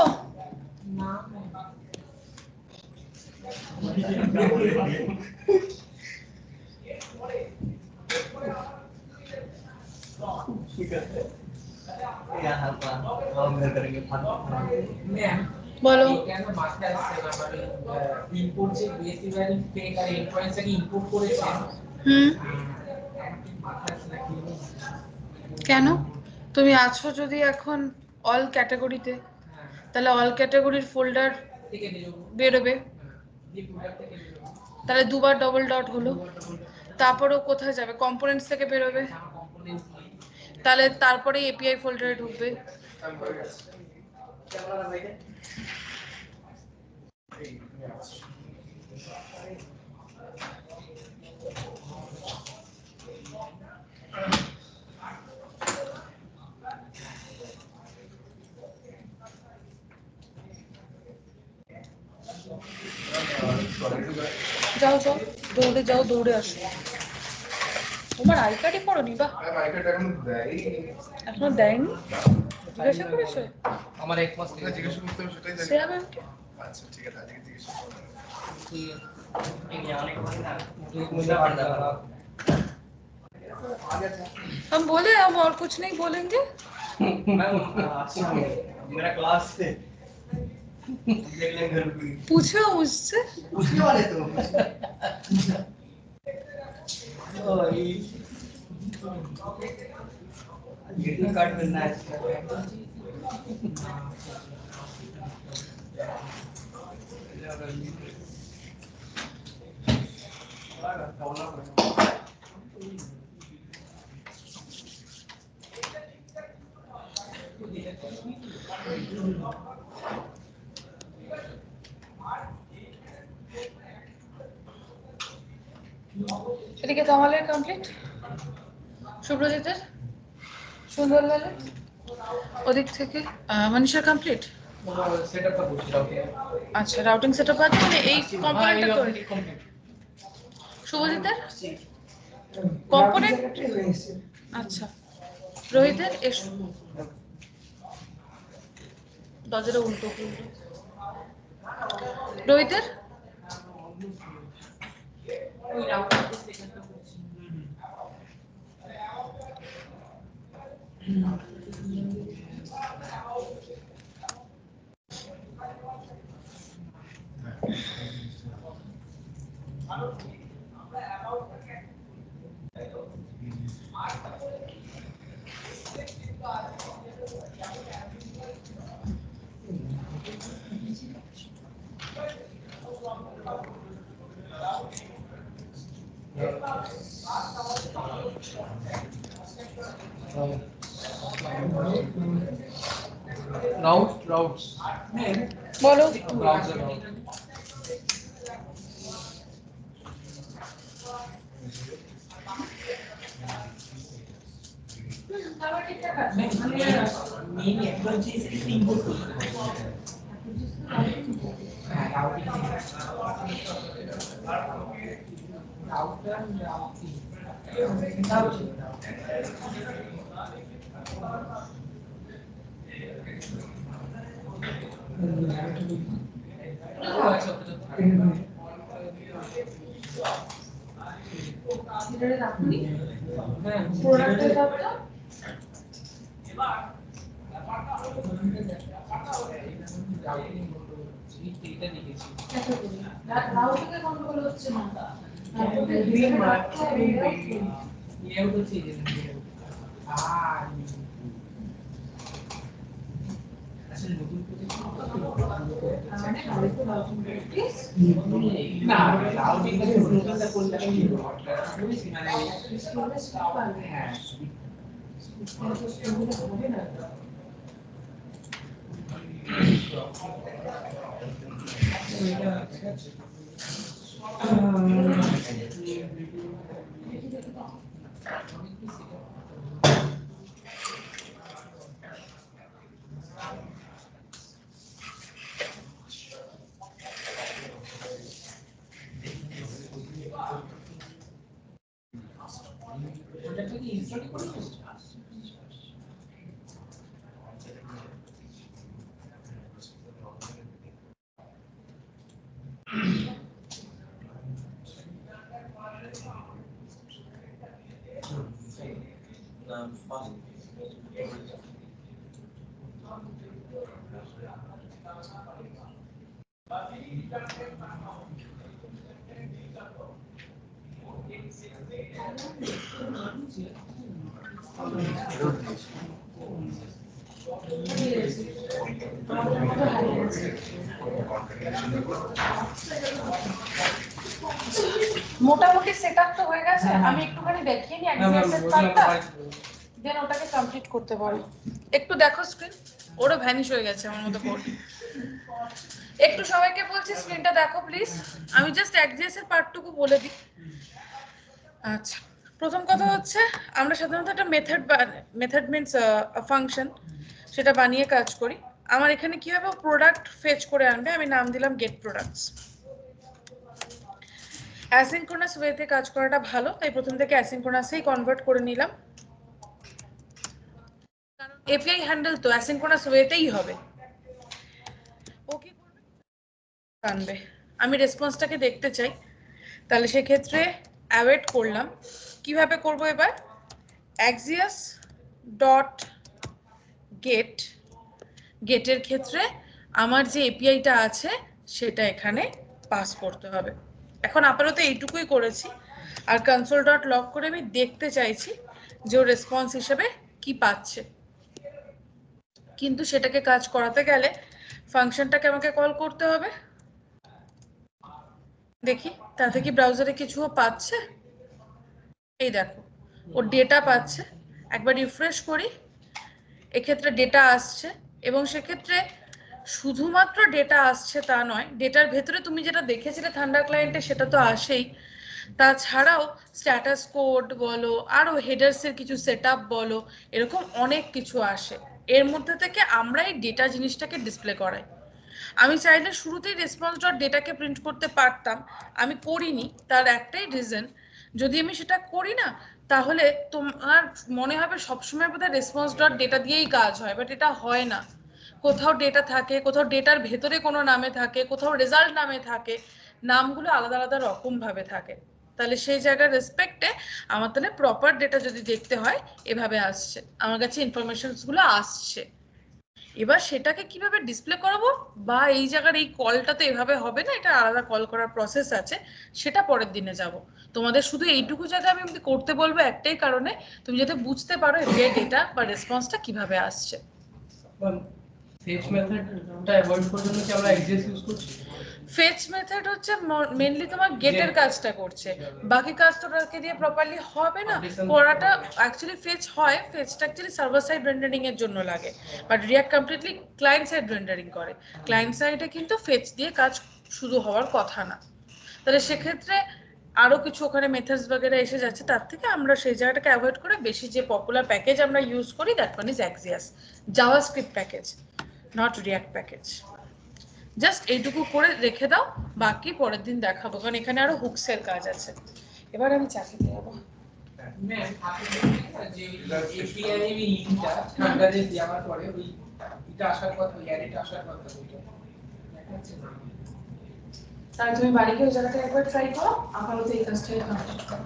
यहाँ पर हम घर करेंगे ম্যাম বলো। কেন মাস্টার আমাদের ইনপুট যে বেস ইউআরএল পেক আর এন্ড পয়েন্টসকে ইনপুট করেছেন। কেন? তুমি আছো যদি এখন অল ক্যাটাগরিতে, তাহলে অল ক্যাটাগরির ফোল্ডার থেকে বেরোবে, দিয়ে ফোল্ডার থেকে বেরোবে। তাহলে দুবার ডবল ডট হলো, তারপরেও কোথায় যাবে? কম্পোনেন্টস থেকে বেরোবে, আমার কম্পোনেন্টস নেই। তাহলে তারপরে এপিআই ফোল্ডারে ঢুকবে। যাও যাও, দৌড়ে যাও, দৌড়ে আসো। তোমার আই কার্ডই পড়োনি? বাহ, মাইকেট এখন দেয় এখনো দেয়নি, জিজ্ঞাসা করেছো? আমার এক মাস কোথায় জিজ্ঞেস করতে হবে সেটাই জানি। শ্রেয়া ম্যামকে? আচ্ছা ঠিক আছে, আজকে জিজ্ঞেস করবো। ये आने के बाद ना मुझे पढ़ जाता हम बोले हम और कुछ नहीं बोलेंगे। मेरा क्लास से देख ले घर पे पूछो मुझसे। पूछने वाले तो ग्रीटिंग कार्ड मिलना है এদিকে তমালের কমপ্লিট, শুভ্রজিতের, সুন্দরলালের, ওদিক থেকে মনীষার কমপ্লিট। সেটআপটা করছি রাউটিং। আচ্ছা, রাউটিং সেটআপ আছে, মানে এই কম্পোনেন্টটা তৈরি। শুভজিতের কম্পোনেন্ট, আচ্ছা রোহিতের এসো, দরজাটা উল্টো উল্টো। রোহিতের ওই রাউটারটা সেকেন্ডটা করছি। Routes. বলো। Browser route. Main approach is import করতে হবে। হ্যাঁ রাউটিং রাউটার রাউটিং মোটামুটি সেটআপ তো হয়ে গেছে, আমি একটুখানি দেখিয়ে নি এক্সিএস এর পার্টটা, দেন ওটাকে কমপ্লিট করতে পারো। একটু দেখো স্ক্রিন, ওরও ভ্যানিশ হয়ে গেছে আমার মতো কোড। একটু সবাইকে বলছি স্ক্রিনটা দেখো প্লিজ, আমি জাস্ট এক্সিএস এর পার্টটুকু বলে দিই। আচ্ছা, প্রথম কথা হচ্ছে আমরা সাধারণত একটা মেথড মিন্স ফাংশন সেটা বানিয়ে কাজ করি। আমার এখানে কি হবে, প্রোডাক্ট ফেচ করে আনবে, আমি নাম দিলাম গেট প্রোডাক্টস। অ্যাসিনক্রোনাস ওয়েতে কাজ করাটা ভালো, তাই প্রথম থেকে অ্যাসিনক্রোনাসেই কনভার্ট করে নিলাম, কারণ এপিআই হ্যান্ডেল তো অ্যাসিনক্রোনাস ওয়েতেই হবে। ও কি করবে, আনবে, আমি রেসপন্সটাকে দেখতে চাই, তাহলে সেক্ষেত্রে অ্যাওয়েট করলাম। কিভাবে করব এবার, এক্সিয়াস ডট গেট, গেটের ক্ষেত্রে আমার যে এপিআইটা আছে সেটা এখানে পাস করতে হবে। এখন আপাতত এইটুকুই করেছি, আর কনসোল ডট লগ করে আমি দেখতে চাইছি যে ও রেসপন্স হিসেবে কি পাচ্ছে। কিন্তু সেটাকে কাজ করাতে গেলে ফাংশনটাকে আমাকে কল করতে হবে। দেখি তাতে কি ব্রাউজারে কিছুও পাচ্ছে, এই দেখো ও ডেটা পাচ্ছে। একবার রিফ্রেশ করি, এক্ষেত্রে ডেটা আসছে, এবং সেক্ষেত্রে শুধুমাত্র ডেটা আসছে তা নয়, ডেটার ভেতরে তুমি যেটা দেখেছিলে থান্ডার ক্লায়েন্টে সেটা তো আসেই, তাছাড়াও স্ট্যাটাস কোড বলো, আরও হেডার্সের কিছু সেটআপ বলো, এরকম অনেক কিছু আসে। এর মধ্যে থেকে আমরা এই ডেটা জিনিসটাকে ডিসপ্লে করাই। আমি চাইলে শুরুতেই রেসপন্স ডট ডেটাকে প্রিন্ট করতে পারতাম, আমি করিনি, তার একটাই রিজন, যদি আমি সেটা করি না তাহলে তোমার মনে হবে সবসময় বোধহয় রেসপন্স ডট ডেটা দিয়েই কাজ হয়, বাট এটা হয় না। কোথাও ডেটা থাকে, কোথাও ডেটার ভেতরে কোনো নামে থাকে, কোথাও রেজাল্ট নামে থাকে, নামগুলো আলাদা আলাদা রকম ভাবে থাকে। তাহলে সেই জায়গার রেসপেক্টে আমার তাহলে প্রপার ডেটা যদি দেখতে হয় এভাবে আসছে, আমার কাছে ইনফরমেশনস গুলো আসছে। এবার সেটাকে কিভাবে ডিসপ্লে করাবো বা এই জায়গার এই কলটা তো এভাবে হবে না, এটা আলাদা কল করার প্রসেস আছে, সেটা পরের দিনে যাব। তোমাদের শুধু এইটুকু জায়গা আমি করতে বলবো একটাই কারণে, তুমি যাতে বুঝতে পারো যে ডেটা বা রেসপন্সটা কিভাবে আসছে। ফেচ মেথডটা অ্যাভয়েড করার জন্য কি আমরা এক্সেস ইউজ করছি? ফেচ মেথড হচ্ছে মেইনলি তোমার গেটের কাজটা করছে, বাকি কাজ তো ওটাকে দিয়ে প্রপারলি হবে না করাটা। অ্যাকচুয়ালি ফেচ হয়, ফেচটা অ্যাকচুয়ালি সার্ভার সাইড রেন্ডারিং এর জন্য লাগে, but react completely client side rendering করে। ক্লায়েন্ট সাইডে কিন্তু ফেচ দিয়ে কাজ শুরু হওয়ার কথা না। তাহলে সেক্ষেত্রে আরো কিছু ওখানে মেথডস বগেরা এসে যাচ্ছে, তার থেকে আমরা সেই জায়গাটাকে অ্যাভয়েড করে বেশি যে পপুলার প্যাকেজ আমরা ইউজ করি, that one is Axios JavaScript package, not react package. Just এইটুকু করে রেখে দাও, বাকি পরের দিন দেখাবো, কারণ এখানে আরো হুকসের কাজ আছে। এবার আমি চা খেতে যাবো। ম্যাম আপনি যে এপিআই এর লিংকটা ঠান্ডাতে দেওয়ার পরে ওই এটা আসার কথা, ওই অ্যারেটা আসার কথা ওইটা দেখাচ্ছে না। তাহলে তুমি বাড়ি গিয়ে ওই জায়গাটা একবার ট্রাই করো, আপাতত এই কাজটাই কমপ্লিট করো।